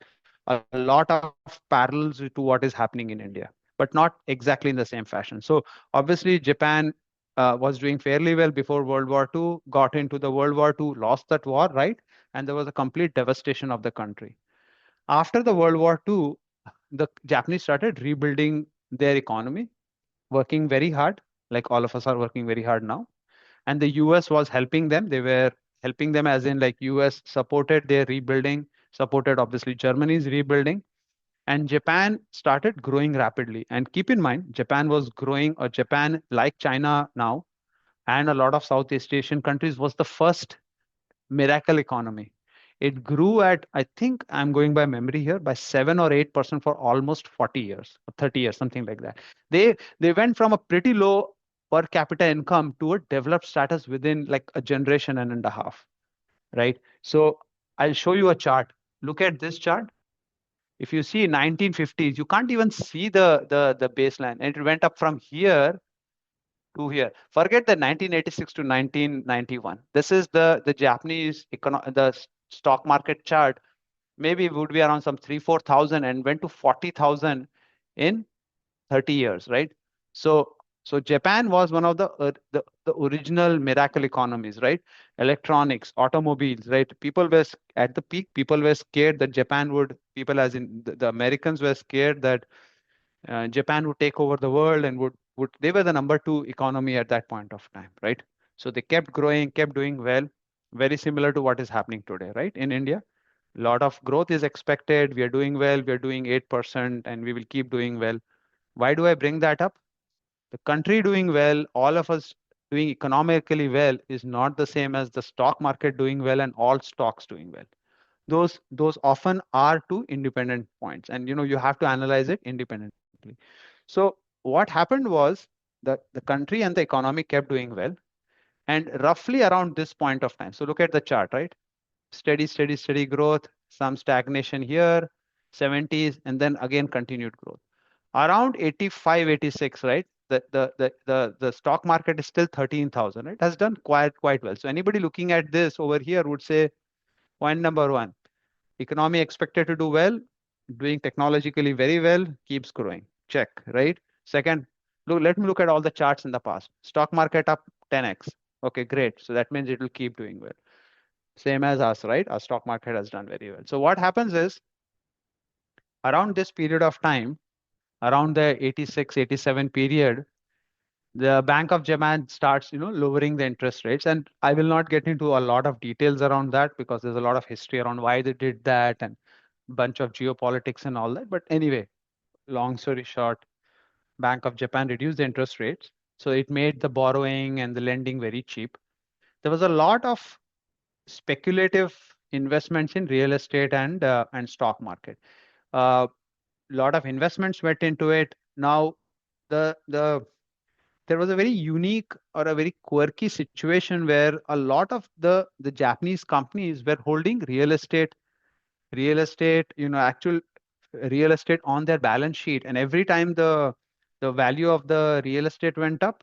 a lot of parallels to what is happening in India, but not exactly in the same fashion. So obviously, Japan was doing fairly well before World War II, got into the World War II, lost that war, right? And there was a complete devastation of the country. After the World War II, the Japanese started rebuilding their economy, working very hard, like all of us are working very hard now. And the US was helping them. They were helping them as in like US supported their rebuilding, supported obviously Germany's rebuilding, and Japan started growing rapidly. And keep in mind, Japan was growing, or Japan, like China now, and a lot of Southeast Asian countries, was the first miracle economy. It grew at, I think I'm going by memory here, by 7 or 8% for almost 40 years or 30 years, something like that. They went from a pretty low per capita income to a developed status within like a generation and a half, right? So I'll show you a chart. Look at this chart. If you see 1950s, you can't even see the baseline. And it went up from here to here. Forget the 1986 to 1991. This is the Japanese stock market chart. Maybe it would be around some 3 4 thousand and went to 40,000 in 30 years, right? So so Japan was one of the original miracle economies, right? Electronics, automobiles, right? People were at the peak. People were scared that Japan would. People, as in the Americans, were scared that Japan would take over the world and would they were the number two economy at that point of time, right? So they kept growing, kept doing well, very similar to what is happening today, right? In India, a lot of growth is expected. We are doing well. We are doing 8%, and we will keep doing well. Why do I bring that up? The country doing well, all of us doing economically well, is not the same as the stock market doing well and all stocks doing well. Those often are two independent points, and you have to analyze it independently. So what happened was the country and the economy kept doing well. And roughly around this point of time, so look at the chart, right? Steady, steady, steady growth, some stagnation here, 70s, and then again continued growth. Around 85, 86, right? The stock market is still 13,000. It has done quite well. So anybody looking at this over here would say, point number one, economy expected to do well, doing technologically very well, keeps growing. Check, right? Second, let me look at all the charts in the past. Stock market up 10x. Okay, great. So that means it will keep doing well. Same as us, right? Our stock market has done very well. So what happens is around this period of time, around the 86, 87 period, the Bank of Japan starts, lowering the interest rates. And I will not get into a lot of details around that because there's a lot of history around why they did that and bunch of geopolitics and all that. But anyway, long story short, Bank of Japan reduced the interest rates. So it made the borrowing and the lending very cheap. There was a lot of speculative investments in real estate and stock market. A lot of investments went into it. Now, the there was a very unique or a very quirky situation where a lot of the Japanese companies were holding real estate, actual real estate on their balance sheet. And every time the value of the real estate went up,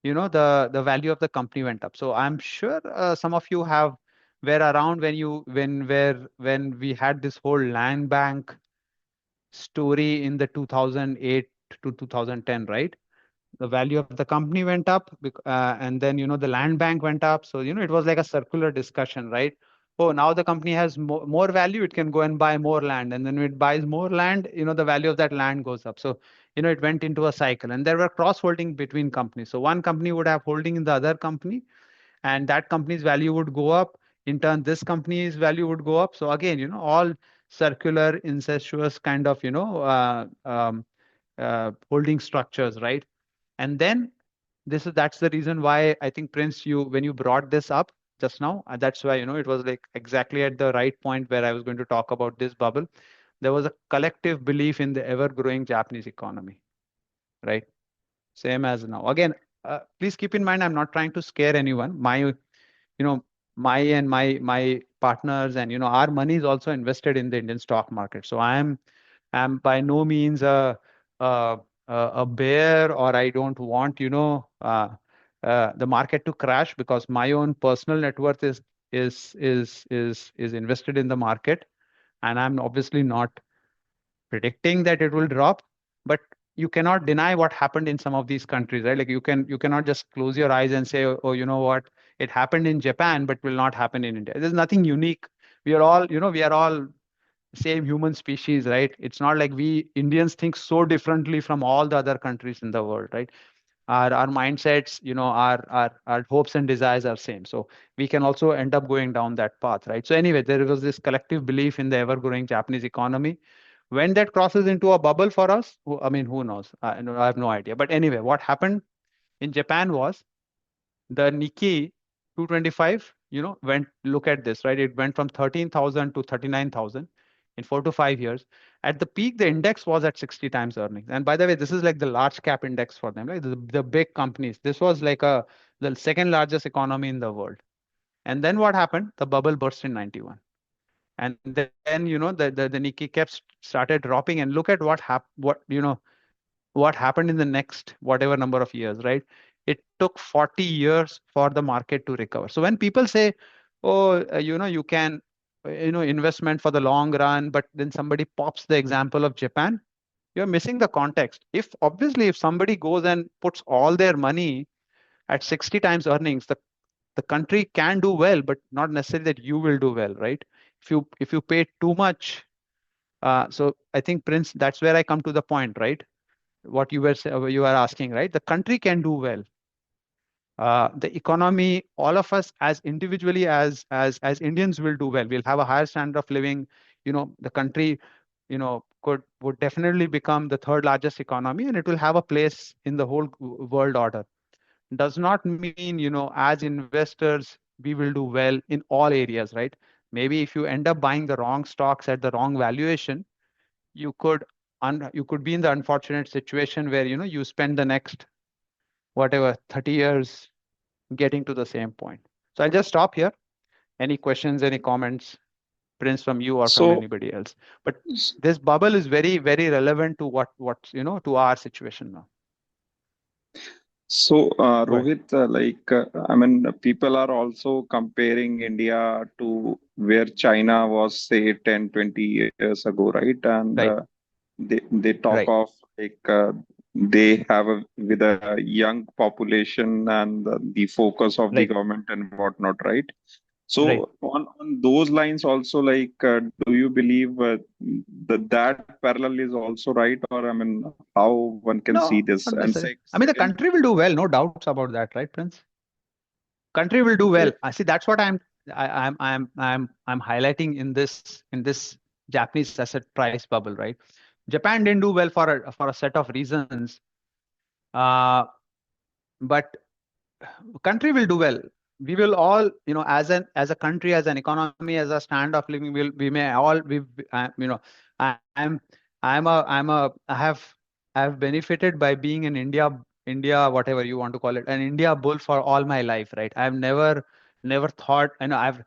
the value of the company went up. So I'm sure some of you have were around when we had this whole land bank story in the 2008 to 2010, right? The value of the company went up, and then the land bank went up. So it was like a circular discussion, right? Oh, now the company has more value, it can go and buy more land, and then when it buys more land, the value of that land goes up. So it went into a cycle, and there were cross holding between companies. So one company would have holding in the other company, and that company's value would go up. In turn, this company's value would go up. So again, all circular incestuous kind of holding structures, right? And then that's the reason why I think, Prince, you when you brought this up just now, that's why it was like exactly at the right point where I was going to talk about this bubble. There was a collective belief in the ever growing Japanese economy, right? Same as now. Again, please keep in mind, I'm not trying to scare anyone. You know my partners and our money is also invested in the Indian stock market. So I'm by no means a bear, or I don't want the market to crash, because my own personal net worth is invested in the market, and I'm obviously not predicting that it will drop. But you cannot deny what happened in some of these countries, right? Like you cannot just close your eyes and say, oh, you know what, it happened in Japan but will not happen in India. There's nothing unique. We are all same human species, right? It's not like we Indians think so differently from all the other countries in the world, right? Our mindsets, our hopes and desires are same. So we can also end up going down that path, right? So anyway, there was this collective belief in the ever growing Japanese economy. When that crosses into a bubble for us, I mean, who knows? I have no idea. But anyway, what happened in Japan was the Nikkei 225, look at this, right? It went from 13,000 to 39,000 in 4 to 5 years. At the peak, the index was at 60 times earnings. And by the way, this is like the large cap index for them, right? The big companies. This was like the second largest economy in the world. And then what happened? The bubble burst in 91. And then, the Nikkei started dropping, and look at what happened in the next whatever number of years, right? It took 40 years for the market to recover. So when people say, oh, you can, investment for the long run, but then somebody pops the example of Japan, you're missing the context. If somebody goes and puts all their money at 60 times earnings, the country can do well, but not necessarily that you will do well, right? If you pay too much, so I think, Prince, that's where I come to the point, right? What you are asking, right? The country can do well. The economy, all of us as individually as Indians will do well. We'll have a higher standard of living. The country, would definitely become the third largest economy, and it will have a place in the whole world order. Does not mean, as investors, we will do well in all areas, right? Maybe if you end up buying the wrong stocks at the wrong valuation, you could you could be in the unfortunate situation where you spend the next whatever 30 years getting to the same point. So I'll just stop here. Any questions, any comments, Prince, from you or from So, anybody else? But this bubble is very, very relevant to what's to our situation now. Go ahead. Rohit, I mean, people are also comparing India to where China was, say, 10, 20 years ago, right? And Right, they talk right, of they have with a young population and the focus of the right, government and whatnot, right? right. So on those lines also, do you believe that parallel is also right, or I mean, how one can see No, this? not And necessarily. I mean, the second, country will do well, no doubts about that, right, Prince? Country will do okay. well. I see. That's what I'm highlighting in this Japanese asset price bubble, right? Japan didn't do well for a set of reasons, uh, but country will do well. We will all, as a country, as an economy, as a stand of living, we may all I'm I have benefited by being in India, whatever you want to call it, an India bull for all my life, right? I've never thought, I've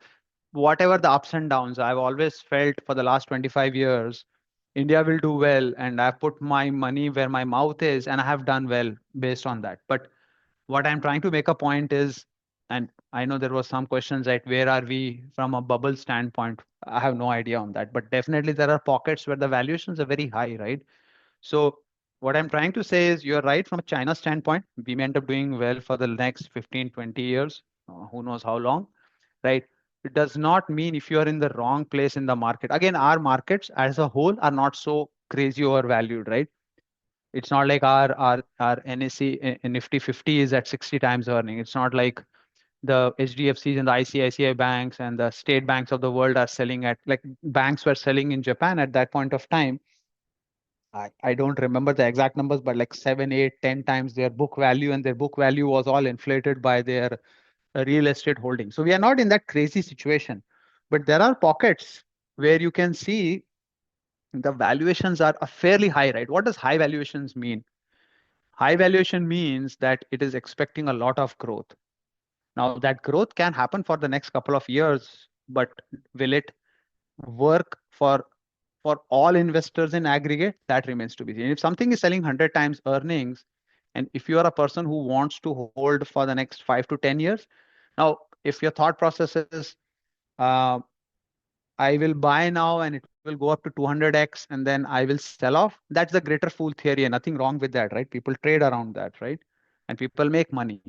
whatever the ups and downs, I've always felt for the last 25 years, India will do well, and I've put my money where my mouth is, and I have done well based on that. But what I'm trying to make a point is, and I know there was some questions, right? Where are we from a bubble standpoint? I have no idea on that, but definitely there are pockets where the valuations are very high, right? So what I'm trying to say is you're right from a China standpoint. We may end up doing well for the next 15, 20 years, who knows how long, right? It does not mean if you are in the wrong place in the market. Again, our markets as a whole are not so crazy overvalued, right? It's not like our NSE Nifty 50 is at 60 times earning. It's not like the HDFCs and the ICICI banks and the state banks of the world are selling at, like, banks were selling in Japan at that point of time. I don't remember the exact numbers, but like 7, 8, 10 times their book value, and their book value was all inflated by their real estate holding. So we are not in that crazy situation, but there are pockets where you can see the valuations are fairly high, right? What does high valuations mean? High valuation means that it is expecting a lot of growth. Now, that growth can happen for the next couple of years, but will it work for all investors in aggregate? That remains to be seen. If something is selling 100 times earnings, and if you are a person who wants to hold for the next 5 to 10 years, now, if your thought process is, uh, I will buy now and it will go up to 200x and then I will sell off. That's the greater fool theory, and nothing wrong with that, right? People trade around that, right? And people make money.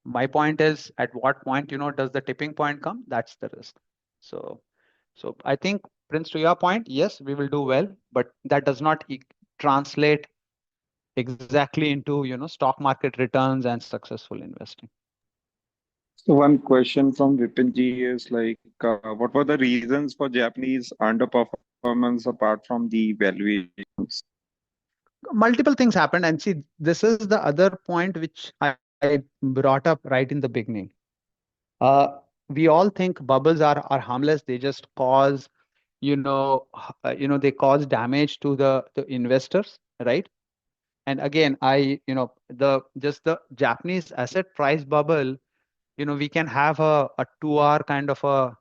My point is, at what point, does the tipping point come? That's the risk. So, so I think, Prince, to your point, yes, we will do well, but that does not translate exactly into, stock market returns and successful investing. So one question from Vipinji is what were the reasons for Japanese underperformance apart from the valuations? Multiple things happened, and see, this is the other point which I brought up right in the beginning. Uh, we all think bubbles are harmless. They just cause, they cause damage to the investors, right? And again, the just the Japanese asset price bubble, we can have a 2 hour kind of a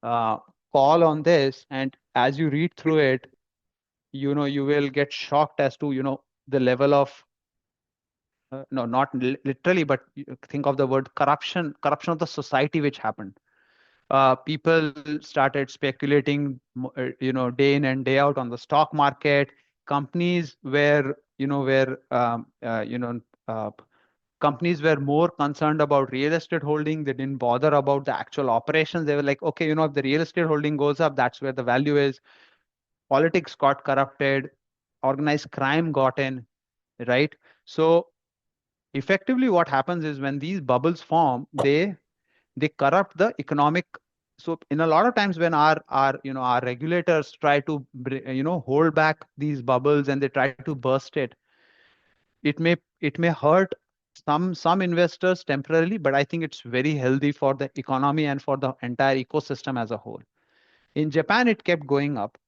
uh, call on this, and as you read through it, you will get shocked as to, the level of, no, not literally, but think of the word corruption of the society which happened. People started speculating, day in and day out on the stock market. Companies were, uh, companies were more concerned about real estate holding. They didn't bother about the actual operations. They were like, okay, if the real estate holding goes up, that's where the value is. Politics got corrupted, organized crime got in, right? So effectively what happens is when these bubbles form, they corrupt the economic. So in a lot of times when our regulators try to hold back these bubbles and they try to burst it, it may hurt some investors temporarily, but I think it's very healthy for the economy and for the entire ecosystem as a whole. In Japan, it kept going up.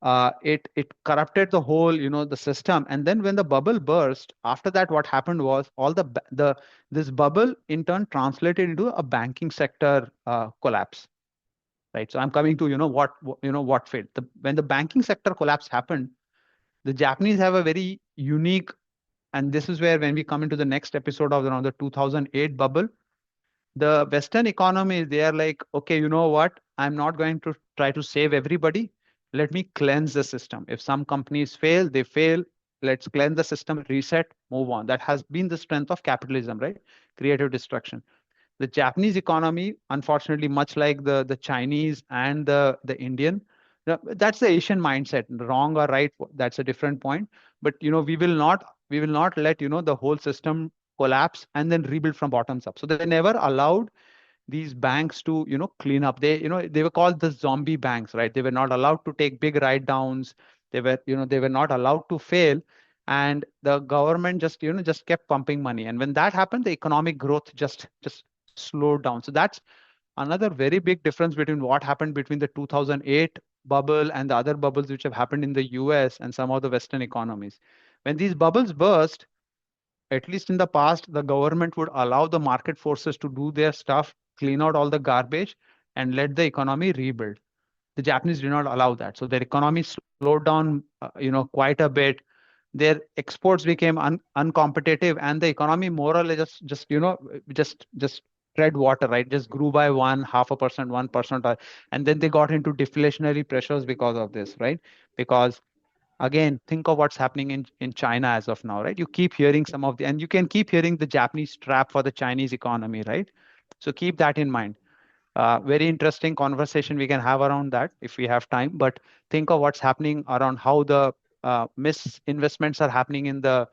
it corrupted the whole, the system. And then when the bubble burst, after that, what happened was all the this bubble in turn translated into a banking sector collapse, right? So I'm coming to, what failed. When the banking sector collapse happened, the Japanese have a very unique, and this is where when we come into the next episode of around the 2008 bubble, the Western economy, they are like, okay, you know what? I'm not going to try to save everybody. Let me cleanse the system. If some companies fail, they fail. Let's cleanse the system, reset, move on. That has been the strength of capitalism, right? Creative destruction. The Japanese economy, unfortunately, much like the Chinese and the Indian, that's the Asian mindset. Wrong or right, that's a different point. But we will not let the whole system collapse and then rebuild from bottoms up. So they never allowed these banks to clean up. They were called the zombie banks, right? They were not allowed to take big write downs. They were not allowed to fail. And the government just kept pumping money, and when that happened, the economic growth just slowed down. So that's another very big difference between what happened between the 2008 bubble and the other bubbles which have happened in the US and some of the Western economies. When these bubbles burst, at least in the past, the government would allow the market forces to do their stuff, clean out all the garbage, and let the economy rebuild. The Japanese did not allow that. So their economy slowed down, quite a bit. Their exports became uncompetitive, and the economy more or less just tread water, right? Just grew by 0.5%, 1%, and then they got into deflationary pressures because of this, right? Because again, think of what's happening in China as of now, right? You keep hearing some of the, and you can keep hearing the Japanese trap for the Chinese economy, right? So keep that in mind. Very interesting conversation we can have around that if we have time. But think of what's happening around how the misinvestments are happening in the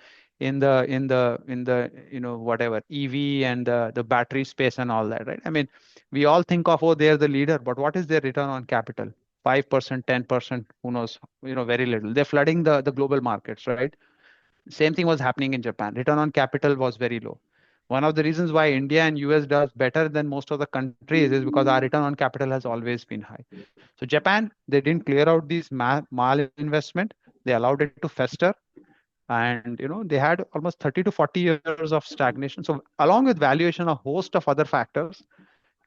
whatever EV and the battery space and all that, right? I mean, we all think of, oh, they're the leader, but what is their return on capital? 5%, 10%, who knows? Very little. They're flooding the global markets, right? Same thing was happening in Japan. Return on capital was very low. One of the reasons why India and US does better than most of the countries is because our return on capital has always been high. So Japan, they didn't clear out these malinvestment. They allowed it to fester, and they had almost 30 to 40 years of stagnation. So along with valuation, a host of other factors,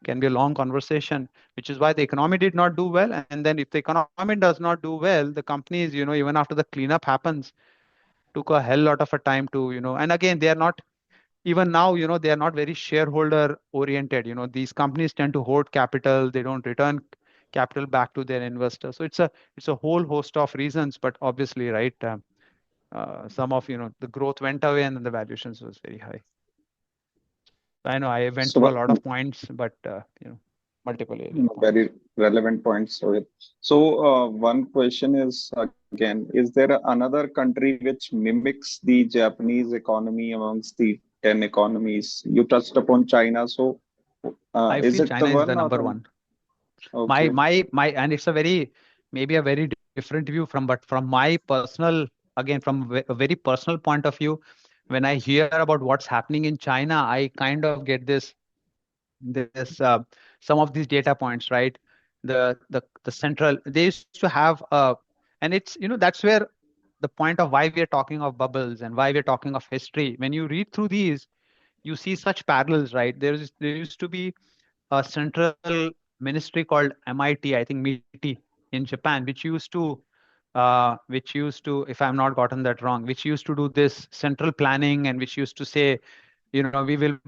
can be a long conversation, which is why the economy did not do well. And then if the economy does not do well, the companies, even after the cleanup happens, took a hell lot of a time to, and again, they are not, even now, they are not very shareholder oriented. These companies tend to hoard capital. They don't return capital back to their investors. So it's a whole host of reasons, but obviously, right, some of, the growth went away and then the valuations was very high. So I know I went So, through a lot of points, but, multiple area points. very relevant points. So, one question is again: is there another country which mimics the Japanese economy amongst the 10 economies? You touched upon China. So, I is feel it the China is one the or number one. My okay? my my, and it's a very, maybe a very different view but from my personal, again, from a very personal point of view, when I hear about what's happening in China, I kind of get this some of these data points, right? The central, they used to have and it's, that's where the point of why we are talking of bubbles and why we're talking of history. When you read through these, you see such parallels, right? There used to be a central ministry called MIT, I think MITI, in Japan, which used to, if I'm not gotten that wrong, which used to do this central planning, and which used to say, we will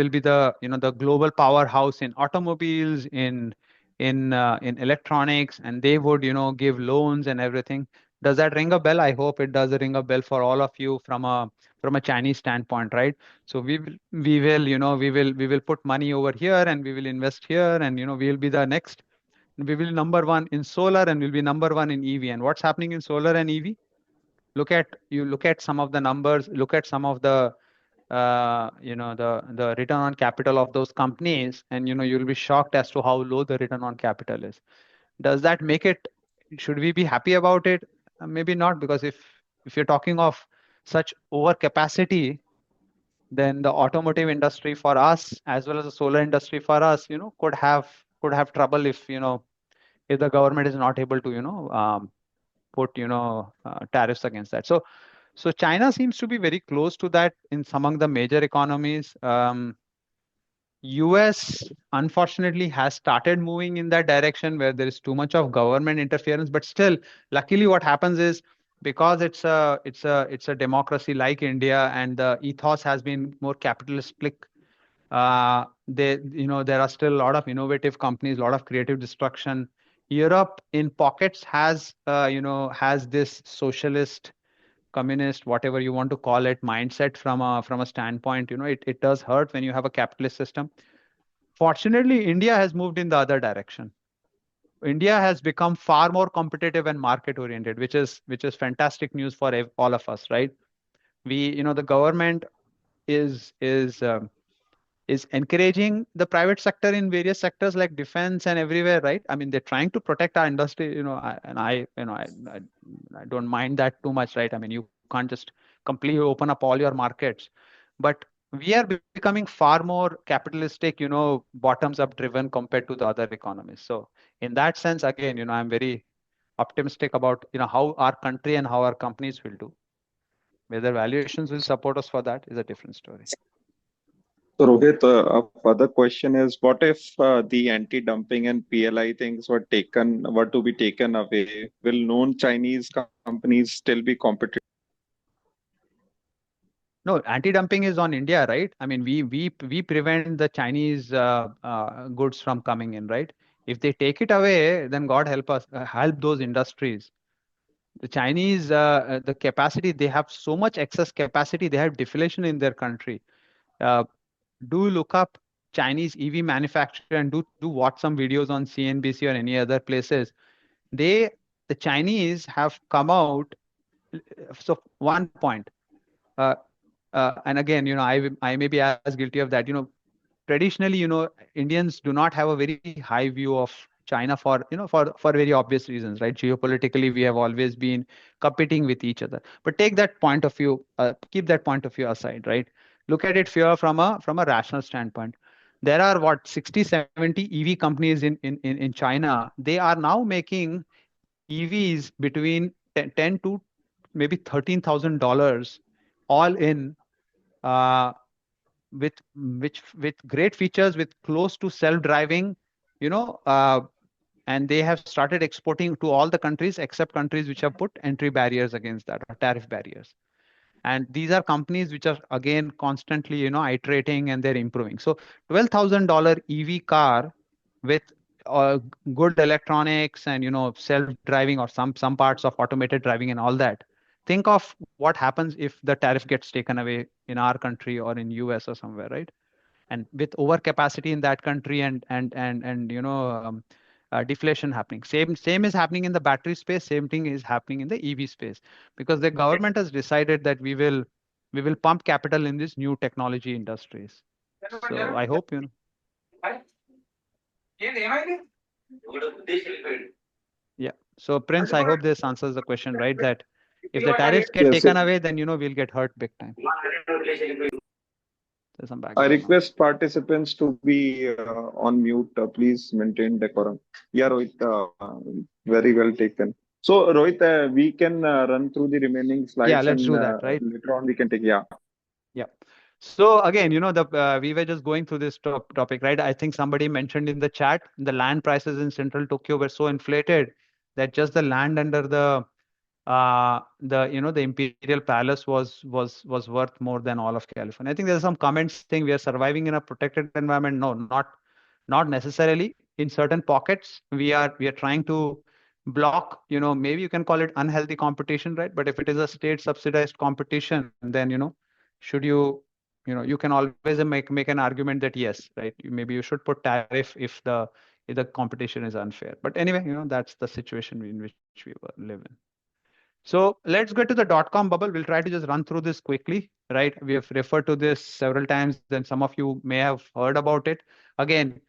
be the global powerhouse in automobiles, in electronics, and they would give loans and everything. Does that ring a bell? I hope it does ring a bell for all of you from a Chinese standpoint, right? So we will put money over here, and we will invest here, and we'll be the next. We will number one in solar, and we'll be number one in EV. And what's happening in solar and EV? Look at some of the numbers. Look at some of the return on capital of those companies, and you'll be shocked as to how low the return on capital is. Does that make it? Should we be happy about it? Maybe not, because if you're talking of such overcapacity, then the automotive industry for us, as well as the solar industry for us, could have trouble if if the government is not able to, put, tariffs against that. So China seems to be very close to that in some of the major economies. US unfortunately has started moving in that direction where there is too much of government interference, but still, luckily, what happens is because it's a democracy like India, and the ethos has been more capitalistic. There are still a lot of innovative companies, a lot of creative destruction. Europe in pockets has this socialist, communist, whatever you want to call it, mindset from a standpoint. It does hurt when you have a capitalist system. Fortunately, India has moved in the other direction. India has become far more competitive and market oriented, which is fantastic news for all of us, right? The government is is um, is encouraging the private sector in various sectors like defense and everywhere, right? I mean, they're trying to protect our industry, and I don't mind that too much, right? I mean, you can't just completely open up all your markets, but we are becoming far more capitalistic, bottoms up driven compared to the other economies. So in that sense, again, I'm very optimistic about, how our country and how our companies will do. Whether valuations will support us for that is a different story. So Rohit, a further question is, what if the anti-dumping and PLI things were to be taken away? Will known Chinese companies still be competitive? No, anti-dumping is on India, right? I mean, we prevent the Chinese goods from coming in, right? If they take it away, then God help us, help those industries. The Chinese, the capacity, they have so much excess capacity, they have deflation in their country. Uh, do look up Chinese EV manufacturer and do watch some videos on CNBC or any other places. They, the Chinese have come out. So one point. Uh, and again, I may be as guilty of that. Traditionally, Indians do not have a very high view of China for very obvious reasons, right? Geopolitically, we have always been competing with each other. But take that point of view, keep that point of view aside, right? Look at it here from a rational standpoint. There are what 60, 70 EV companies in China. They are now making EVs between 10 to maybe $13,000 all in, uh, with great features, with close to self-driving, you know, uh, and they have started exporting to all the countries except countries which have put entry barriers against that or tariff barriers. And these are companies which are again constantly, iterating, and they're improving. So $12,000 EV car with good electronics and self-driving or some parts of automated driving and all that. Think of what happens if the tariff gets taken away in our country or in US or somewhere, right? And with overcapacity in that country and deflation happening, same is happening in the battery space, same thing is happening in the EV space, because the government has decided that we will pump capital in these new technology industries. So I hope yeah. So Prince, I hope this answers the question, right? That if the tariffs get Yes, taken away, then we'll get hurt big time. There's some I background noise. request participants to be on mute. Please maintain decorum. Yeah, Rohit, very well taken. So, Rohit, we can run through the remaining Yeah, slides let's and do that, right? later on we can take. Yeah, Yeah. So again, the we were just going through this topic, right? I think somebody mentioned in the chat the land prices in central Tokyo were so inflated that just the land under the Imperial Palace was worth more than all of California. I think there's some comments saying we are surviving in a protected environment. No, not necessarily. In certain pockets, we are trying to block, maybe you can call it unhealthy competition, right? But if it is a state subsidized competition, then should you can always make an argument that yes, right, maybe you should put tariff if the competition is unfair. But anyway, that's the situation in which we live in. So let's get to the dot-com bubble. We'll try to just run through this quickly, right? We have referred to this several times, and some of you may have heard about it. Again,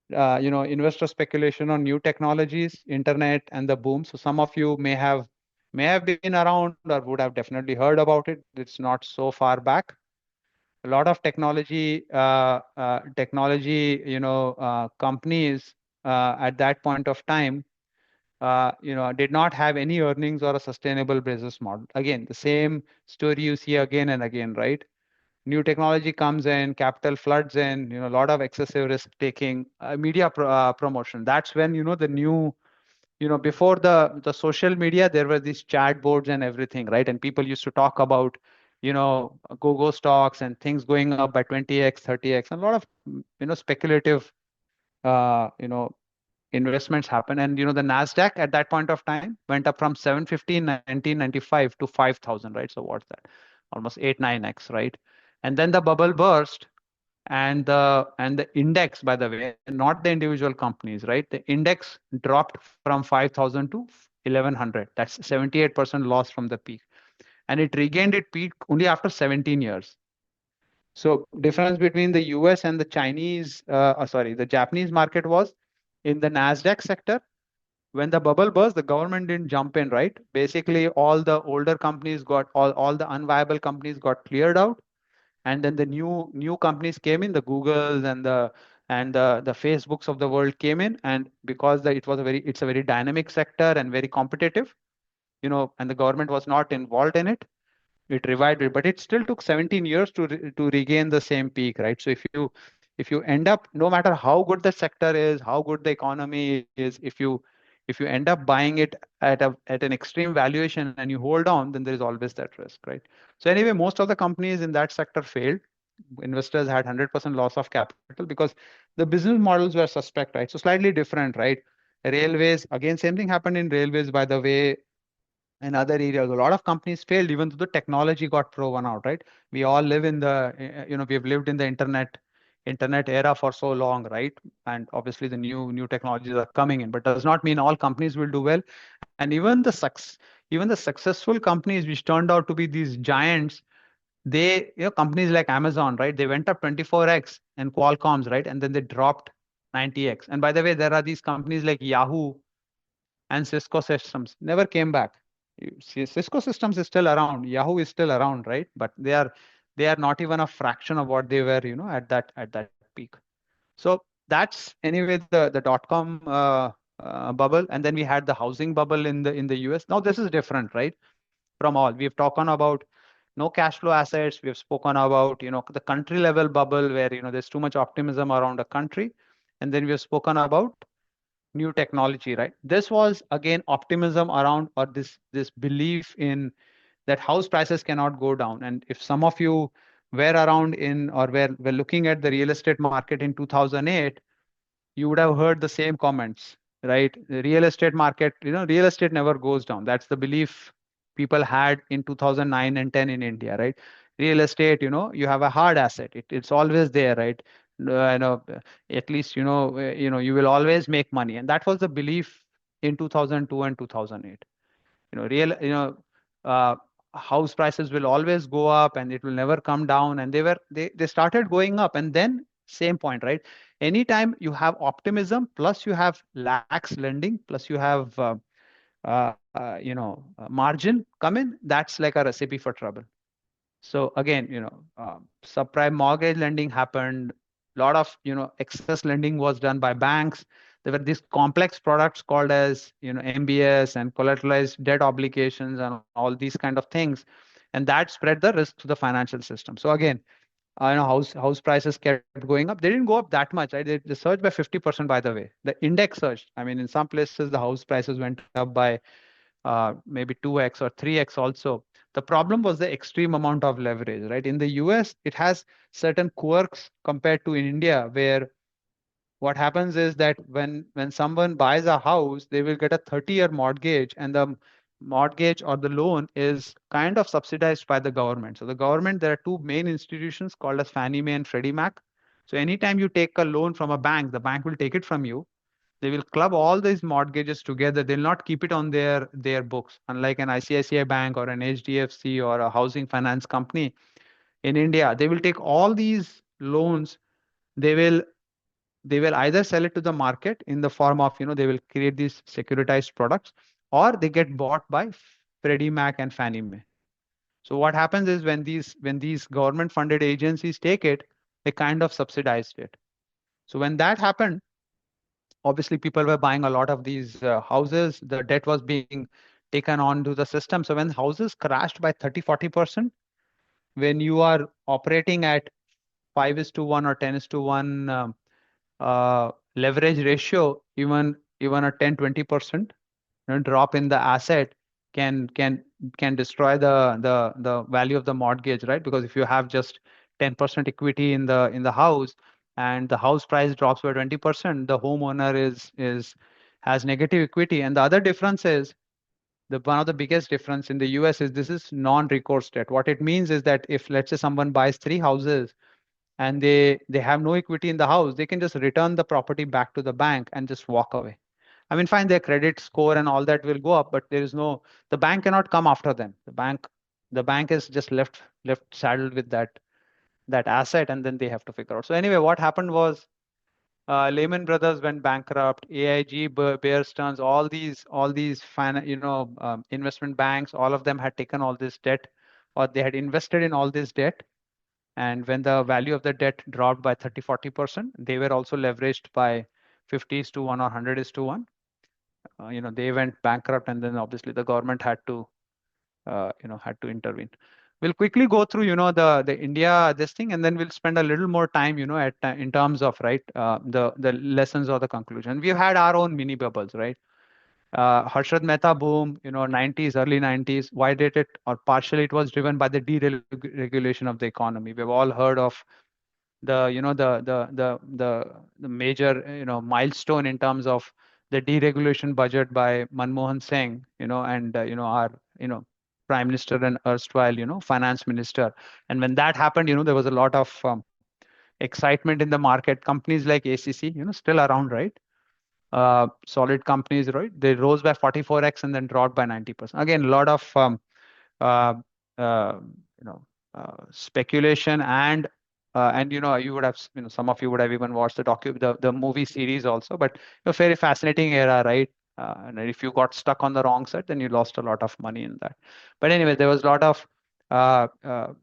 investor speculation on new technologies, internet, and the boom. So some of you may have been around or would have definitely heard about it. It's not so far back. A lot of technology companies at that point of time. did not have any earnings or a sustainable business model. Again, the same story you see again and again, right? New technology comes in, capital floods in, a lot of excessive risk taking, media promotion. That's when, the new, before the social media, there were these chat boards and everything, right? And people used to talk about, go stocks and things going up by 20x, 30x, and a lot of, speculative, investments happen. And the Nasdaq at that point of time went up from 750 in 1995 to 5,000, right? So what's that? Almost 8 9x, right? And then the bubble burst, and the index, by the way, not the individual companies, right? The index dropped from 5,000 to 1,100. That's 78% loss from the peak, and it regained its peak only after 17 years. So difference between the US and the the Japanese market was in the Nasdaq sector. When the bubble burst, the government didn't jump in, right? Basically, all the older companies got all the unviable companies got cleared out, and then the new companies came in, the Googles and the Facebooks of the world came in. And because it's a very dynamic sector and very competitive, and the government was not involved in it, it revived it. But it still took 17 years to regain the same peak, right? So if you end up, no matter how good the sector is, how good the economy is, if you end up buying it at an extreme valuation and you hold on, then there is always that risk, right? So anyway, most of the companies in that sector failed. Investors had 100% loss of capital because the business models were suspect, right? So slightly different, right? Railways, again, same thing happened in railways, by the way, and other areas. A lot of companies failed even though the technology got proven out, right? We all live in we've lived in the internet era for so long, right? And obviously the new technologies are coming in, but does not mean all companies will do well. And even the successful companies which turned out to be these giants, companies like Amazon, right? They went up 24x, and Qualcomm's, right? And then they dropped 90x. And by the way, there are these companies like Yahoo and Cisco Systems never came back. You see, Cisco Systems is still around, Yahoo is still around, right? But they are not even a fraction of what they were, at that peak. So that's anyway the dot-com bubble, and then we had the housing bubble in the US. Now this is different, right? From all we've talked about, no cash flow assets. We've spoken about, the country level bubble where there's too much optimism around a country, and then we've spoken about new technology, right? This was again optimism around, or this belief in that house prices cannot go down. And if some of you were around in, or were looking at the real estate market in 2008, you would have heard the same comments, right? The real estate market, real estate never goes down. That's the belief people had in 2009 and 10 in India, right? Real estate, you have a hard asset. It's always there, right? At least, you will always make money. And that was the belief in 2002 and 2008. Real, uh, house prices will always go up and it will never come down. And they started going up. And then same point, right? Anytime you have optimism, plus you have lax lending, plus you have margin come in, that's like a recipe for trouble. So again, subprime mortgage lending happened. A lot of, excess lending was done by banks. There were these complex products called as, MBS and collateralized debt obligations and all these kind of things. And that spread the risk to the financial system. So again, house prices kept going up. They didn't go up that much, right? They surged by 50%, by the way. The index surged. I mean, in some places, the house prices went up by maybe 2x or 3x also. The problem was the extreme amount of leverage, right? In the US, it has certain quirks compared to in India, where what happens is that when someone buys a house, they will get a 30-year mortgage, and the mortgage or the loan is kind of subsidized by the government. So the government, there are two main institutions called as Fannie Mae and Freddie Mac. So anytime you take a loan from a bank, the bank will take it from you. They will club all these mortgages together. They'll not keep it on their books, unlike an ICICI bank or an HDFC or a housing finance company in India. They will take all these loans. They will they will either sell it to the market in the form of, they will create these securitized products, or they get bought by Freddie Mac and Fannie Mae. So what happens is, when these government funded agencies take it, they kind of subsidized it. So when that happened, obviously people were buying a lot of these houses. The debt was being taken onto the system. So when houses crashed by 30-40%, when you are operating at 5 is to 1 or 10 is to 1 leverage ratio, even a 10-20% drop in the asset can can destroy the value of the mortgage, right? Because if you have just 10% equity in the house, and the house price drops by 20%, the homeowner is has negative equity. And the other difference is, the one of the biggest difference in the US is, this is non-recourse debt. What it means is that if, let's say, someone buys three houses and they have no equity in the house, they can just return the property back to the bank and just walk away. I mean, fine, their credit score and all that will go up, but there is no, the bank cannot come after them. The bank is just left saddled with that asset, and then they have to figure out. So anyway, what happened was, Lehman Brothers went bankrupt, AIG, Bear Stearns, all these investment banks, all of them had taken all this debt, or they had invested in all this debt. And when the value of the debt dropped by 30-40%, they were also leveraged by 50 is to 1 or 100 is to 1. They went bankrupt, and then obviously the government had to intervene. We'll quickly go through, the India this thing, and then we'll spend a little more time, at in terms of, right, the lessons or the conclusion. We've had our own mini bubbles, right? Harshad Mehta boom, 90s, early 90s. Why did it, or partially it was driven by the deregulation of the economy. We've all heard of the major milestone in terms of the deregulation budget by Manmohan Singh, and our prime minister and erstwhile finance minister. And when that happened, there was a lot of excitement in the market. Companies like ACC, still around, right? Solid companies, right? They rose by 44x and then dropped by 90%. Again, a lot of uh, uh, you know speculation, and you would have, some of you would have even watched the movie series also. But very fascinating era, right? And if you got stuck on the wrong side, then you lost a lot of money in that. But anyway, there was a lot of uh, uh,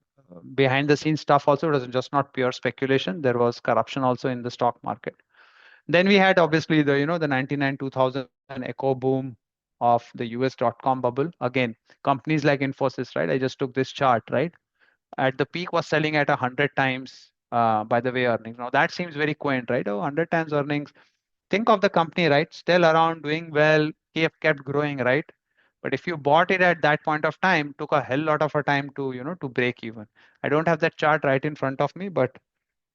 behind the scenes stuff also. It was just not pure speculation. There was corruption also in the stock market. Then we had obviously the 99 2000 echo boom of the US.com bubble. Again, companies like Infosys, right? I just took this chart, right? At the peak was selling at 100 times, by the way, earnings. Now that seems very quaint, right? Oh, 100 times earnings. Think of the company, right? Still around, doing well, kept growing, right? But if you bought it at that point of time, took a hell lot of a time to break even. I don't have that chart right in front of me, but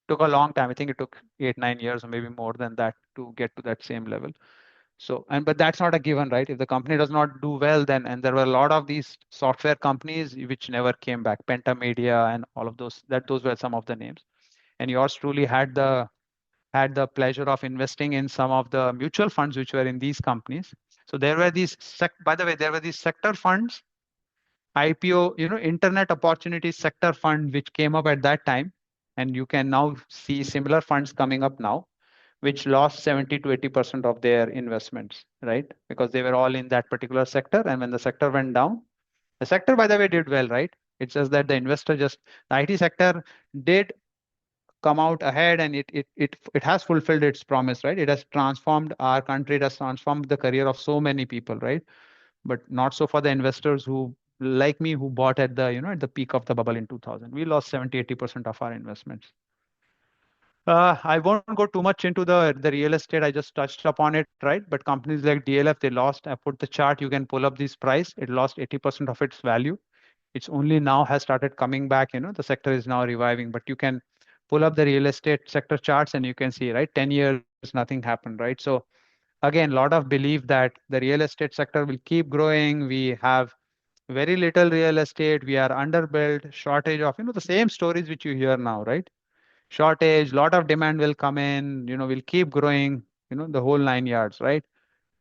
took a long time. I think it took 8-9 years or maybe more than that to get to that same level. So, but that's not a given, right? If the company does not do well, then, and there were a lot of these software companies which never came back, Pentamedia and all of those, those were some of the names. And yours truly had the pleasure of investing in some of the mutual funds which were in these companies. So there were by the way, there were these sector funds, IPO, Internet Opportunities Sector Fund, which came up at that time. And you can now see similar funds coming up now, which lost 70 to 80% of their investments, right? Because they were all in that particular sector. And when the sector went down, the sector, by the way, did well, right? It's just that the IT sector did come out ahead, and it has fulfilled its promise, right? It has transformed our country, it has transformed the career of so many people, right? But not so for the investors who, like me, who bought at the peak of the bubble in 2000. We lost 70-80% of our investments. I won't go too much into the real estate. I just touched upon it, right? But companies like DLF, they lost. I put the chart. You can pull up this price. It lost 80% of its value. It's only now has started coming back. The sector is now reviving. But you can pull up the real estate sector charts, and you can see, right? 10 years, nothing happened, right? So again, a lot of belief that the real estate sector will keep growing. We have very little real estate. We are underbuilt, shortage of, the same stories which you hear now, right? Shortage, lot of demand will come in, will keep growing, the whole 9 yards, right?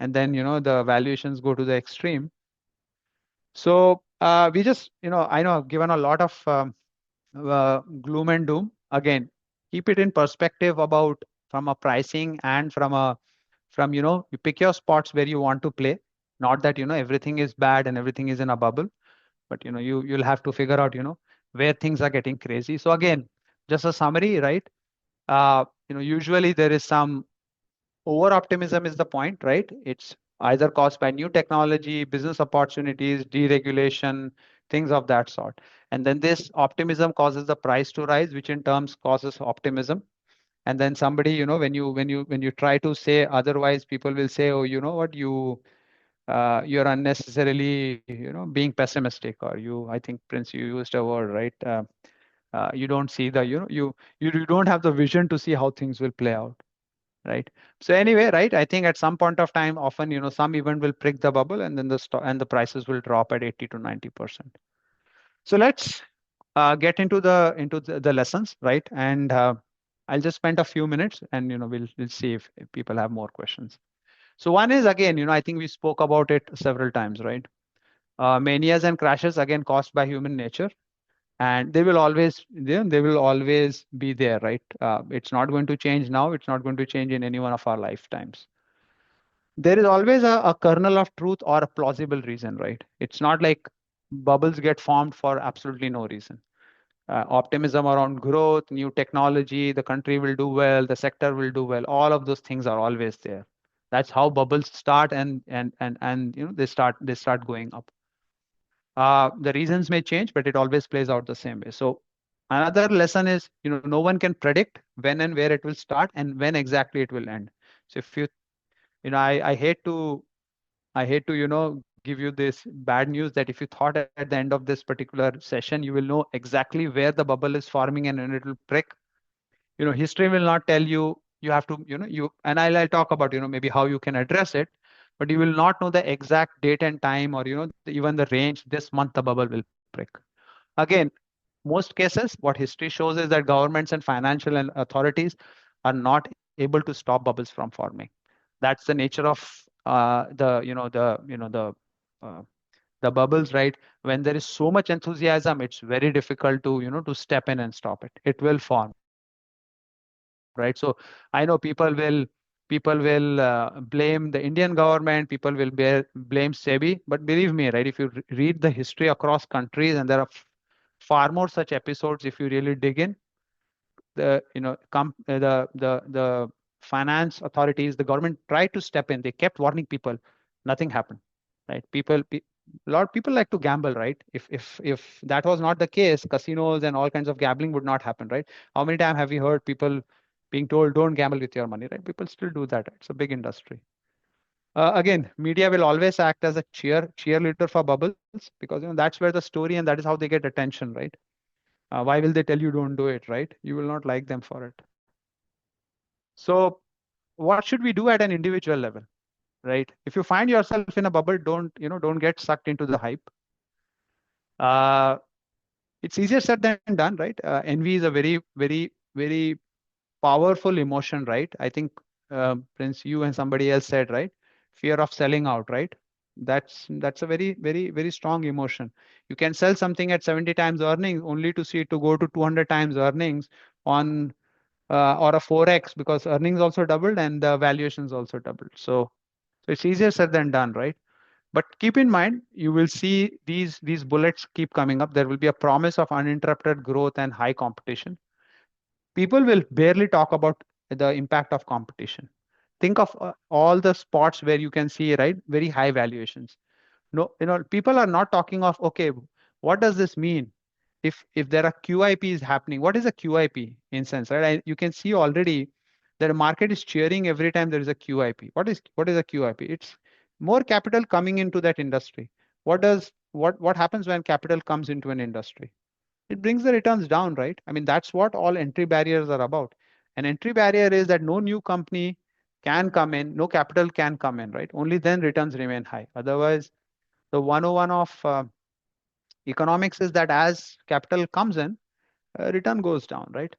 And then, the valuations go to the extreme. So we just, I know I've given a lot of gloom and doom. Again, keep it in perspective about, from a pricing and from, you pick your spots where you want to play. Not that, everything is bad and everything is in a bubble, but, you'll have to figure out, where things are getting crazy. So again, just a summary, right? Usually there is some Over optimism is the point, right? It's either caused by new technology, business opportunities, deregulation, things of that sort. And then this optimism causes the price to rise, which in terms causes optimism. And then somebody, when you try to say otherwise, people will say, oh, you know what, you're unnecessarily, being pessimistic, or you, I think, Prince, you used a word, right? You don't see the, you don't have the vision to see how things will play out, right? So anyway, right, I think at some point of time, often, some event will prick the bubble, and then the prices will drop at 80 to 90%. So let's get into the lessons, right? And I'll just spend a few minutes, and we'll see if people have more questions. So one is, again, I think we spoke about it several times, right? Manias and crashes, again, caused by human nature, and they will always be there, right? It's not going to change now. It's not going to change in any one of our lifetimes. There is always a kernel of truth or a plausible reason, right? It's not like bubbles get formed for absolutely no reason. Optimism around growth, new technology, the country will do well, the sector will do well. All of those things are always there. That's how bubbles start, and they start going up. The reasons may change, but it always plays out the same way. So another lesson is, no one can predict when and where it will start and when exactly it will end. So if I hate to, give you this bad news that if you thought at the end of this particular session, you will know exactly where the bubble is forming and when it will prick. History will not tell you. You have to, and I'll talk about, maybe how you can address it, but you will not know the exact date and time, or, even the range. This month, the bubble will prick. Again, most cases, what history shows is that governments and financial and authorities are not able to stop bubbles from forming. That's the nature of uh, the bubbles, right? When there is so much enthusiasm, it's very difficult to step in and stop it. It will form, right? So I know people will blame the Indian government, people will blame SEBI, but believe me, right, if you read the history across countries, and there are far more such episodes if you really dig in, the finance authorities, the government tried to step in. They kept warning people. Nothing happened, right? A lot of people like to gamble, right? If that was not the case, casinos and all kinds of gambling would not happen, right? How many times have we heard people being told, don't gamble with your money, right? People still do that. Right? It's a big industry. Again, media will always act as a cheerleader for bubbles, because that's where the story, and that is how they get attention, right? Why will they tell you don't do it, right? You will not like them for it. So what should we do at an individual level, right? If you find yourself in a bubble, don't get sucked into the hype. uh, it's easier said than done, right? Envy is a very, very, very powerful emotion, right? I think, Prince, you and somebody else said, right, fear of selling out, right? That's a very, very, very strong emotion. You can sell something at 70 times earnings only to see it to go to 200 times earnings on or a 4x, because earnings also doubled and the valuations also doubled. So it's easier said than done, right? But keep in mind, you will see these bullets keep coming up. There will be a promise of uninterrupted growth and high competition. People will barely talk about the impact of competition. Think of all the spots where you can see, right, very high valuations. No, people are not talking of, okay, what does this mean? If there are QIPs happening, what is a QIP in sense, right? You can see already that the market is cheering every time there is a QIP. What is a QIP? It's more capital coming into that industry. What happens when capital comes into an industry? It brings the returns down, right? I mean, that's what all entry barriers are about. An entry barrier is that no new company can come in, no capital can come in, right? Only then returns remain high. Otherwise, the 101 of economics is that as capital comes in, return goes down, right?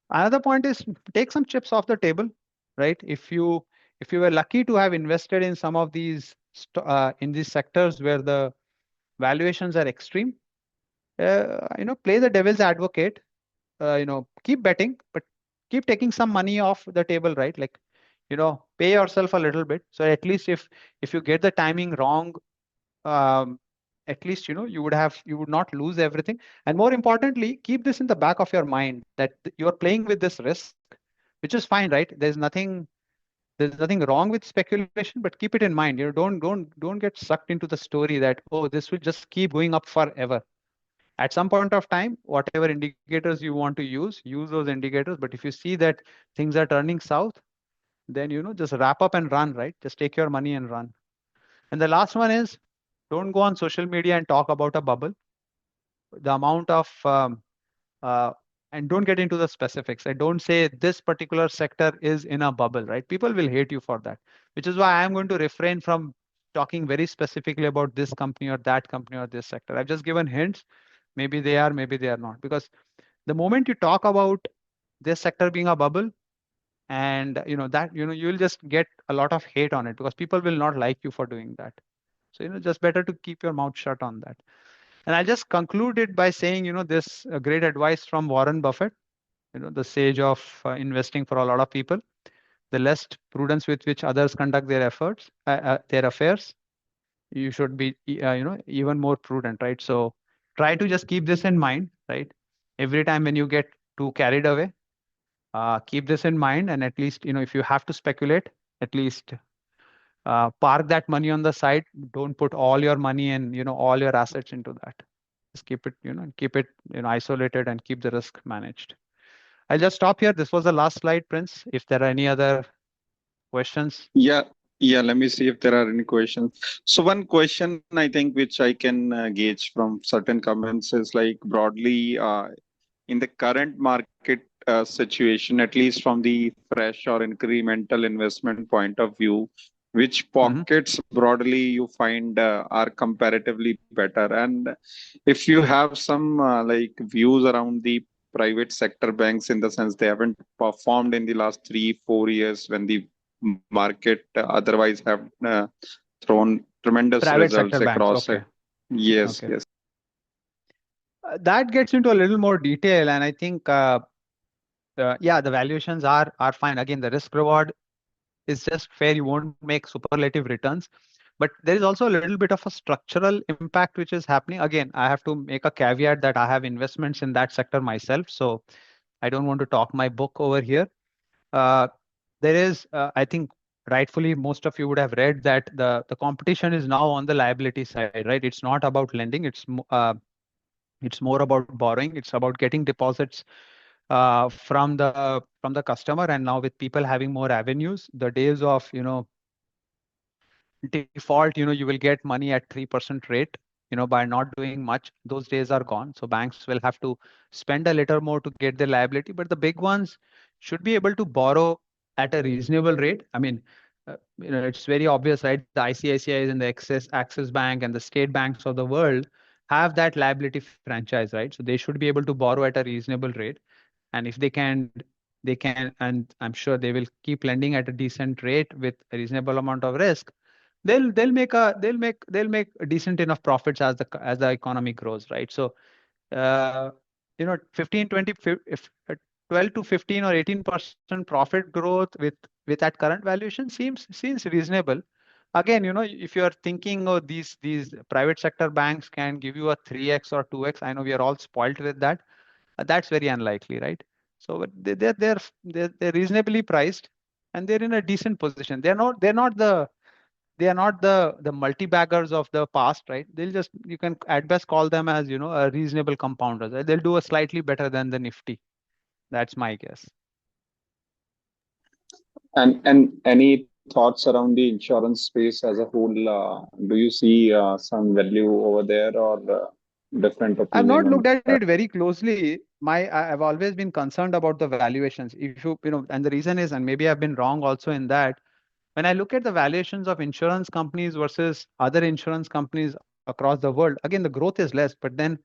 Another point is, take some chips off the table, right? If you were lucky to have invested in some of these in these sectors where the valuations are extreme, play the devil's advocate. Keep betting, but keep taking some money off the table, right? Like, pay yourself a little bit, so at least if you get the timing wrong, um, at least you would not lose everything. And more importantly, keep this in the back of your mind that you're playing with this risk, which is fine, right? There's nothing There's nothing wrong with speculation, but keep it in mind. Don't get sucked into the story that, oh, this will just keep going up forever. At some point of time, whatever indicators you want to use those indicators. But if you see that things are turning south, then just wrap up and run, right? Just take your money and run. And the last one is, don't go on social media and talk about a bubble. The amount of uh, and don't get into the specifics. I don't say this particular sector is in a bubble, right? People will hate you for that, which is why I'm going to refrain from talking very specifically about this company or that company or this sector. I've just given hints. Maybe they are, maybe they are not. Because the moment you talk about this sector being a bubble, and that you'll just get a lot of hate on it because people will not like you for doing that. So just better to keep your mouth shut on that. And I'll just conclude it by saying, this great advice from Warren Buffett, the sage of investing for a lot of people. The less prudence with which others conduct their efforts, their affairs, you should be, even more prudent, right? So try to just keep this in mind, right? Every time when you get too carried away, keep this in mind, and at least, if you have to speculate, at least park that money on the side. Don't put all your money and all your assets into that. Just keep it isolated and keep the risk managed. I'll just stop here. This was the last slide, Prince. If there are any other questions. Yeah, yeah. Let me see if there are any questions. So one question I think which I can gauge from certain comments is like broadly in the current market situation, at least from the fresh or incremental investment point of view, which Hmm. pockets broadly you find are comparatively better? And if you have some like views around the private sector banks in the sense they haven't performed in the last 3 4 years when the market otherwise have thrown tremendous Private results sector banks. across it. Okay. Yes, Okay. yes. That gets into a little more detail, and I think, yeah, the valuations are fine. Again, the risk reward is just fair. You won't make superlative returns, but there is also a little bit of a structural impact which is happening. Again, I have to make a caveat that I have investments in that sector myself, so I don't want to talk my book over here. Uh, there is, I think, rightfully, most of you would have read that the competition is now on the liability side, right? It's not about lending. It's more about borrowing. It's about getting deposits from the customer. And now with people having more avenues, the days of default, you will get money at 3% rate, by not doing much. Those days are gone. So banks will have to spend a little more to get their liability, but the big ones should be able to borrow at a reasonable rate. I mean, it's very obvious, right? The ICICIs and the Axis Bank and the state banks of the world have that liability franchise, right? So they should be able to borrow at a reasonable rate. And if they can, and I'm sure they will keep lending at a decent rate with a reasonable amount of risk. They'll make a decent enough profits as the economy grows, right? So 15 20 if 12 to 15 or 18% profit growth with that current valuation seems reasonable. Again, if you are thinking, oh, these private sector banks can give you a 3x or 2x, I know we are all spoiled with that. That's very unlikely, right? So but they're reasonably priced, and they're in a decent position. They're not the multi-baggers of the past, right? You can at best call them as, a reasonable compounders. Right? They'll do a slightly better than the Nifty. That's my guess. And any thoughts around the insurance space as a whole? Do you see some value over there or different I've opinion not on looked at that? it very closely. I've always been concerned about the valuations. If and the reason is, and maybe I've been wrong also in that, when I look at the valuations of insurance companies versus other insurance companies across the world, again, the growth is less, but then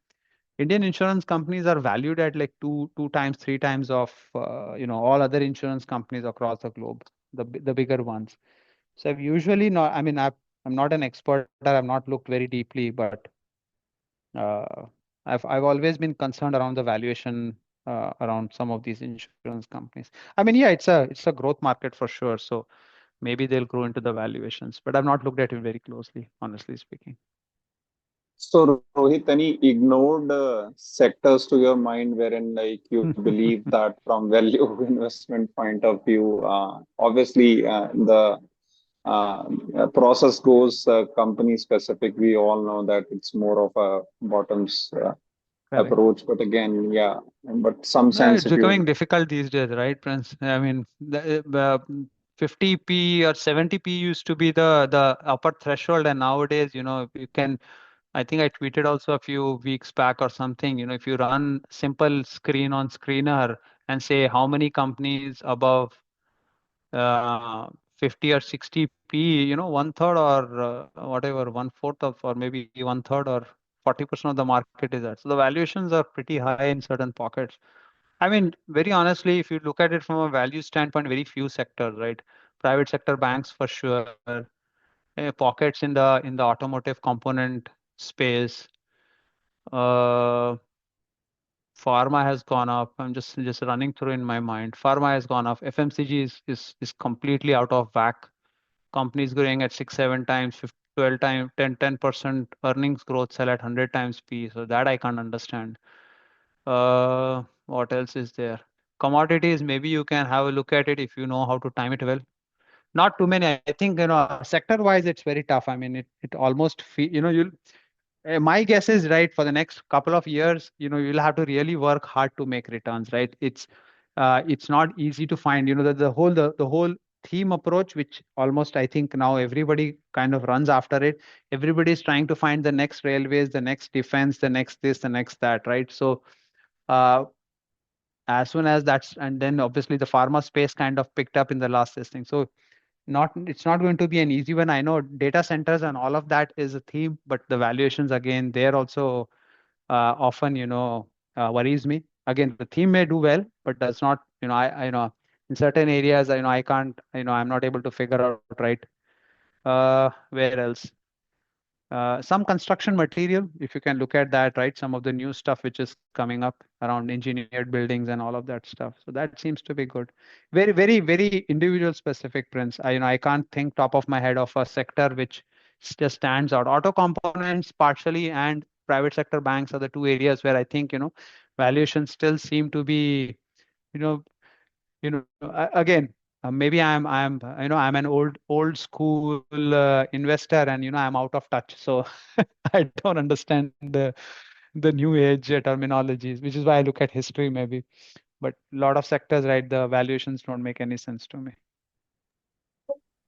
Indian insurance companies are valued at like two times, three times of all other insurance companies across the globe, the bigger ones. So I've usually not. I mean, I'm not an expert. I've not looked very deeply, but uh, I've always been concerned around the valuation around some of these insurance companies. I mean, yeah, it's a growth market for sure. So maybe they'll grow into the valuations, but I've not looked at it very closely, honestly speaking. So, Rohit, any ignored sectors to your mind wherein like you believe that from value investment point of view, obviously the process goes company specific. We all know that it's more of a bottoms Correct. approach, but again, yeah, but some No, sense it's if becoming you difficult these days, right, Prince? I mean, 50p or 70p used to be the upper threshold, and nowadays, you can. I think I tweeted also a few weeks back or something. If you run simple screen on screener and say how many companies above uh, 50 or 60p, one third or whatever, one fourth of, or maybe one third or 40% of the market is that. So the valuations are pretty high in certain pockets. I mean, very honestly, if you look at it from a value standpoint, very few sectors, right? Private sector banks for sure, pockets in the automotive component space. Uh, Pharma has gone up. I'm just running through in my mind. Pharma has gone up. FMCG is completely out of whack. Companies growing at 6 7 times, 15, 12 times, 10% earnings growth sell at 100 times P. So that I can't understand. What else is there? Commodities, maybe you can have a look at it if you know how to time it well. Not too many. I think, sector wise, it's very tough. I mean, it almost you'll my guess is right for the next couple of years, you'll have to really work hard to make returns, right? It's not easy to find, the whole theme approach, which almost I think now everybody kind of runs after it. Everybody is trying to find the next railways, the next defense, the next this, the next that, right? So uh, as soon as that's, and then obviously the pharma space kind of picked up in the last listing. So it's not going to be an easy one. I know data centers and all of that is a theme, but the valuations again, they're also often, worries me. Again, the theme may do well, but does not, in certain areas, I can't, I'm not able to figure out, right? Where else? Some construction material, if you can look at that, right? Some of the new stuff which is coming up around engineered buildings and all of that stuff. So that seems to be good. Very, very, very individual specific, Prince. I can't think top of my head of a sector which just stands out. Auto components partially and private sector banks are the two areas where I think, valuations still seem to be, you know, again, maybe I'm an old school investor, and I'm out of touch, so I don't understand the new age terminologies, which is why I look at history maybe. But a lot of sectors, right, the valuations don't make any sense to me.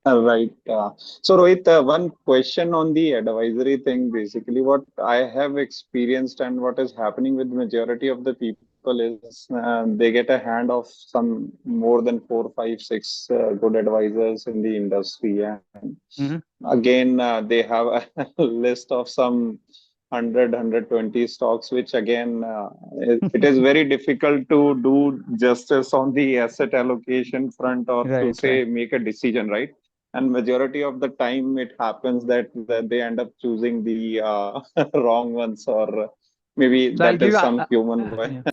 Right. So, Rohit, one question on the advisory thing. Basically, what I have experienced and what is happening with majority of the people is they get a hand of some more than four, five, six good advisors in the industry, and Hmm. again they have a list of some 100 stocks, which again it is very difficult to do justice on the asset allocation front or to Right, right. say make a decision, right? And majority of the time it happens that they end up choosing the wrong ones, or maybe So I'll that give is you, some human way. yeah.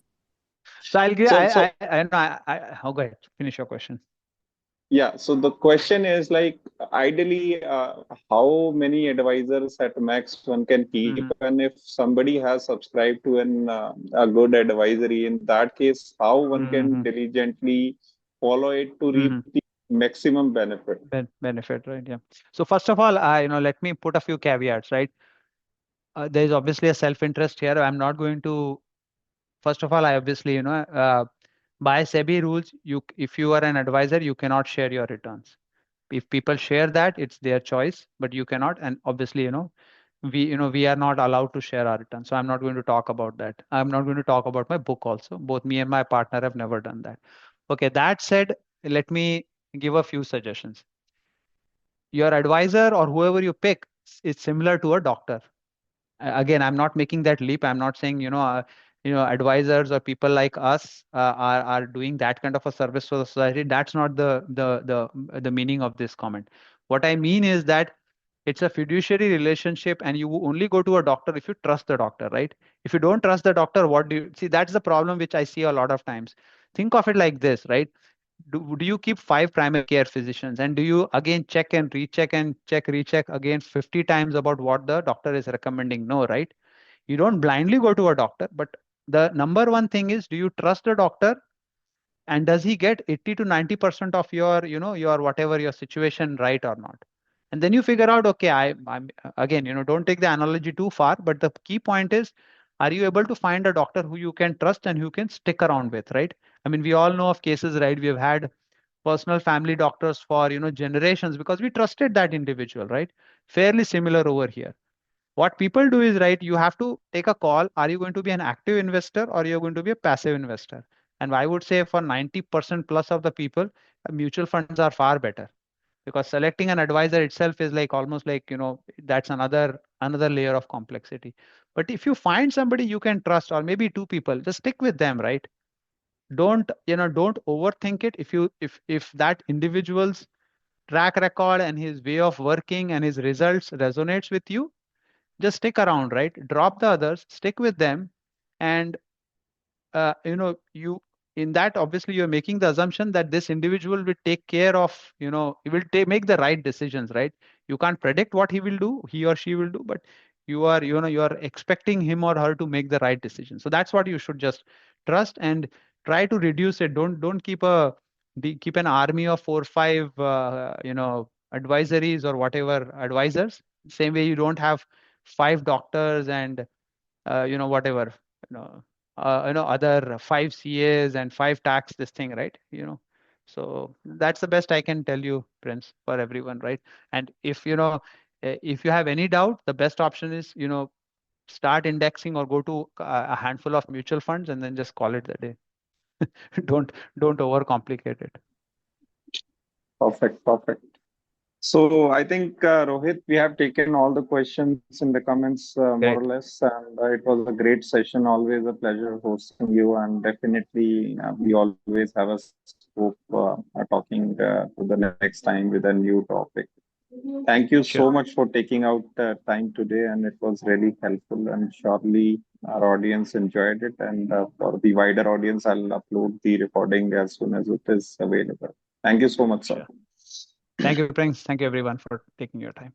So I'll give, So I know, oh, go ahead, finish your question. yeah, so the question is like ideally, how many advisors at max one can keep, Hmm. and if somebody has subscribed to a good advisory, in that case, how one can Hmm. diligently follow it to reap Hmm. the maximum benefit? Benefit, right? Yeah. So first of all, let me put a few caveats, right? There is obviously a self-interest here. I'm not going to. First of all, I obviously, by SEBI rules, if you are an advisor, you cannot share your returns. If people share that, it's their choice, but you cannot. And obviously, we are not allowed to share our returns. So I'm not going to talk about that. I'm not going to talk about my book also. Both me and my partner have never done that. Okay, that said, let me give a few suggestions. Your advisor or whoever you pick is similar to a doctor. Again, I'm not making that leap. I'm not saying, advisors or people like us are doing that kind of a service for the society. That's not the meaning of this comment. What I mean is that it's a fiduciary relationship, and you only go to a doctor if you trust the doctor, right? If you don't trust the doctor, what do you see? That's the problem which I see a lot of times. Think of it like this, right? do you keep five primary care physicians, and do you again check and recheck and check recheck again 50 times about what the doctor is recommending? No, right? You don't blindly go to a doctor, but the number one thing is, do you trust the doctor, and does he get 80 to 90% of your, your whatever your situation right or not? And then you figure out, okay, I'm again, don't take the analogy too far, but the key point is, are you able to find a doctor who you can trust and who can stick around with, right? I mean, we all know of cases, right? We have had personal family doctors for, generations, because we trusted that individual, right? Fairly similar over here. What people do is, right, you have to take a call. Are you going to be an active investor, or you're going to be a passive investor? And I would say for 90% plus of the people, mutual funds are far better, because selecting an advisor itself is like almost like, that's another layer of complexity. But if you find somebody you can trust, or maybe two people, just stick with them, right? Don't overthink it. If that individual's track record and his way of working and his results resonates with you, just stick around, right? Drop the others, stick with them. And you, in that, obviously you're making the assumption that this individual will take care of, he will make the right decisions, right? You can't predict what he or she will do, but you are expecting him or her to make the right decision. So that's what you should just trust, and try to reduce it. Don't keep an army of 4 5 advisories or whatever advisors. Same way you don't have five doctors and whatever, other five CAs and five tax, this thing, right? So that's the best I can tell you, Prince, for everyone, right? And if you have any doubt, the best option is, start indexing or go to a handful of mutual funds and then just call it the day. don't don't overcomplicate it. Perfect, perfect. So I think, Rohit, we have taken all the questions in the comments, more or Great. less, and it was a great session. Always a pleasure hosting you, and definitely we always have a scope talking to the next time with a new topic. Thank you so Sure. much for taking out time today, and it was really helpful. And surely our audience enjoyed it. And for the wider audience, I'll upload the recording as soon as it is available. Thank you so much, sir. Sure. Thank you, Prince. Thank you, everyone, for taking your time.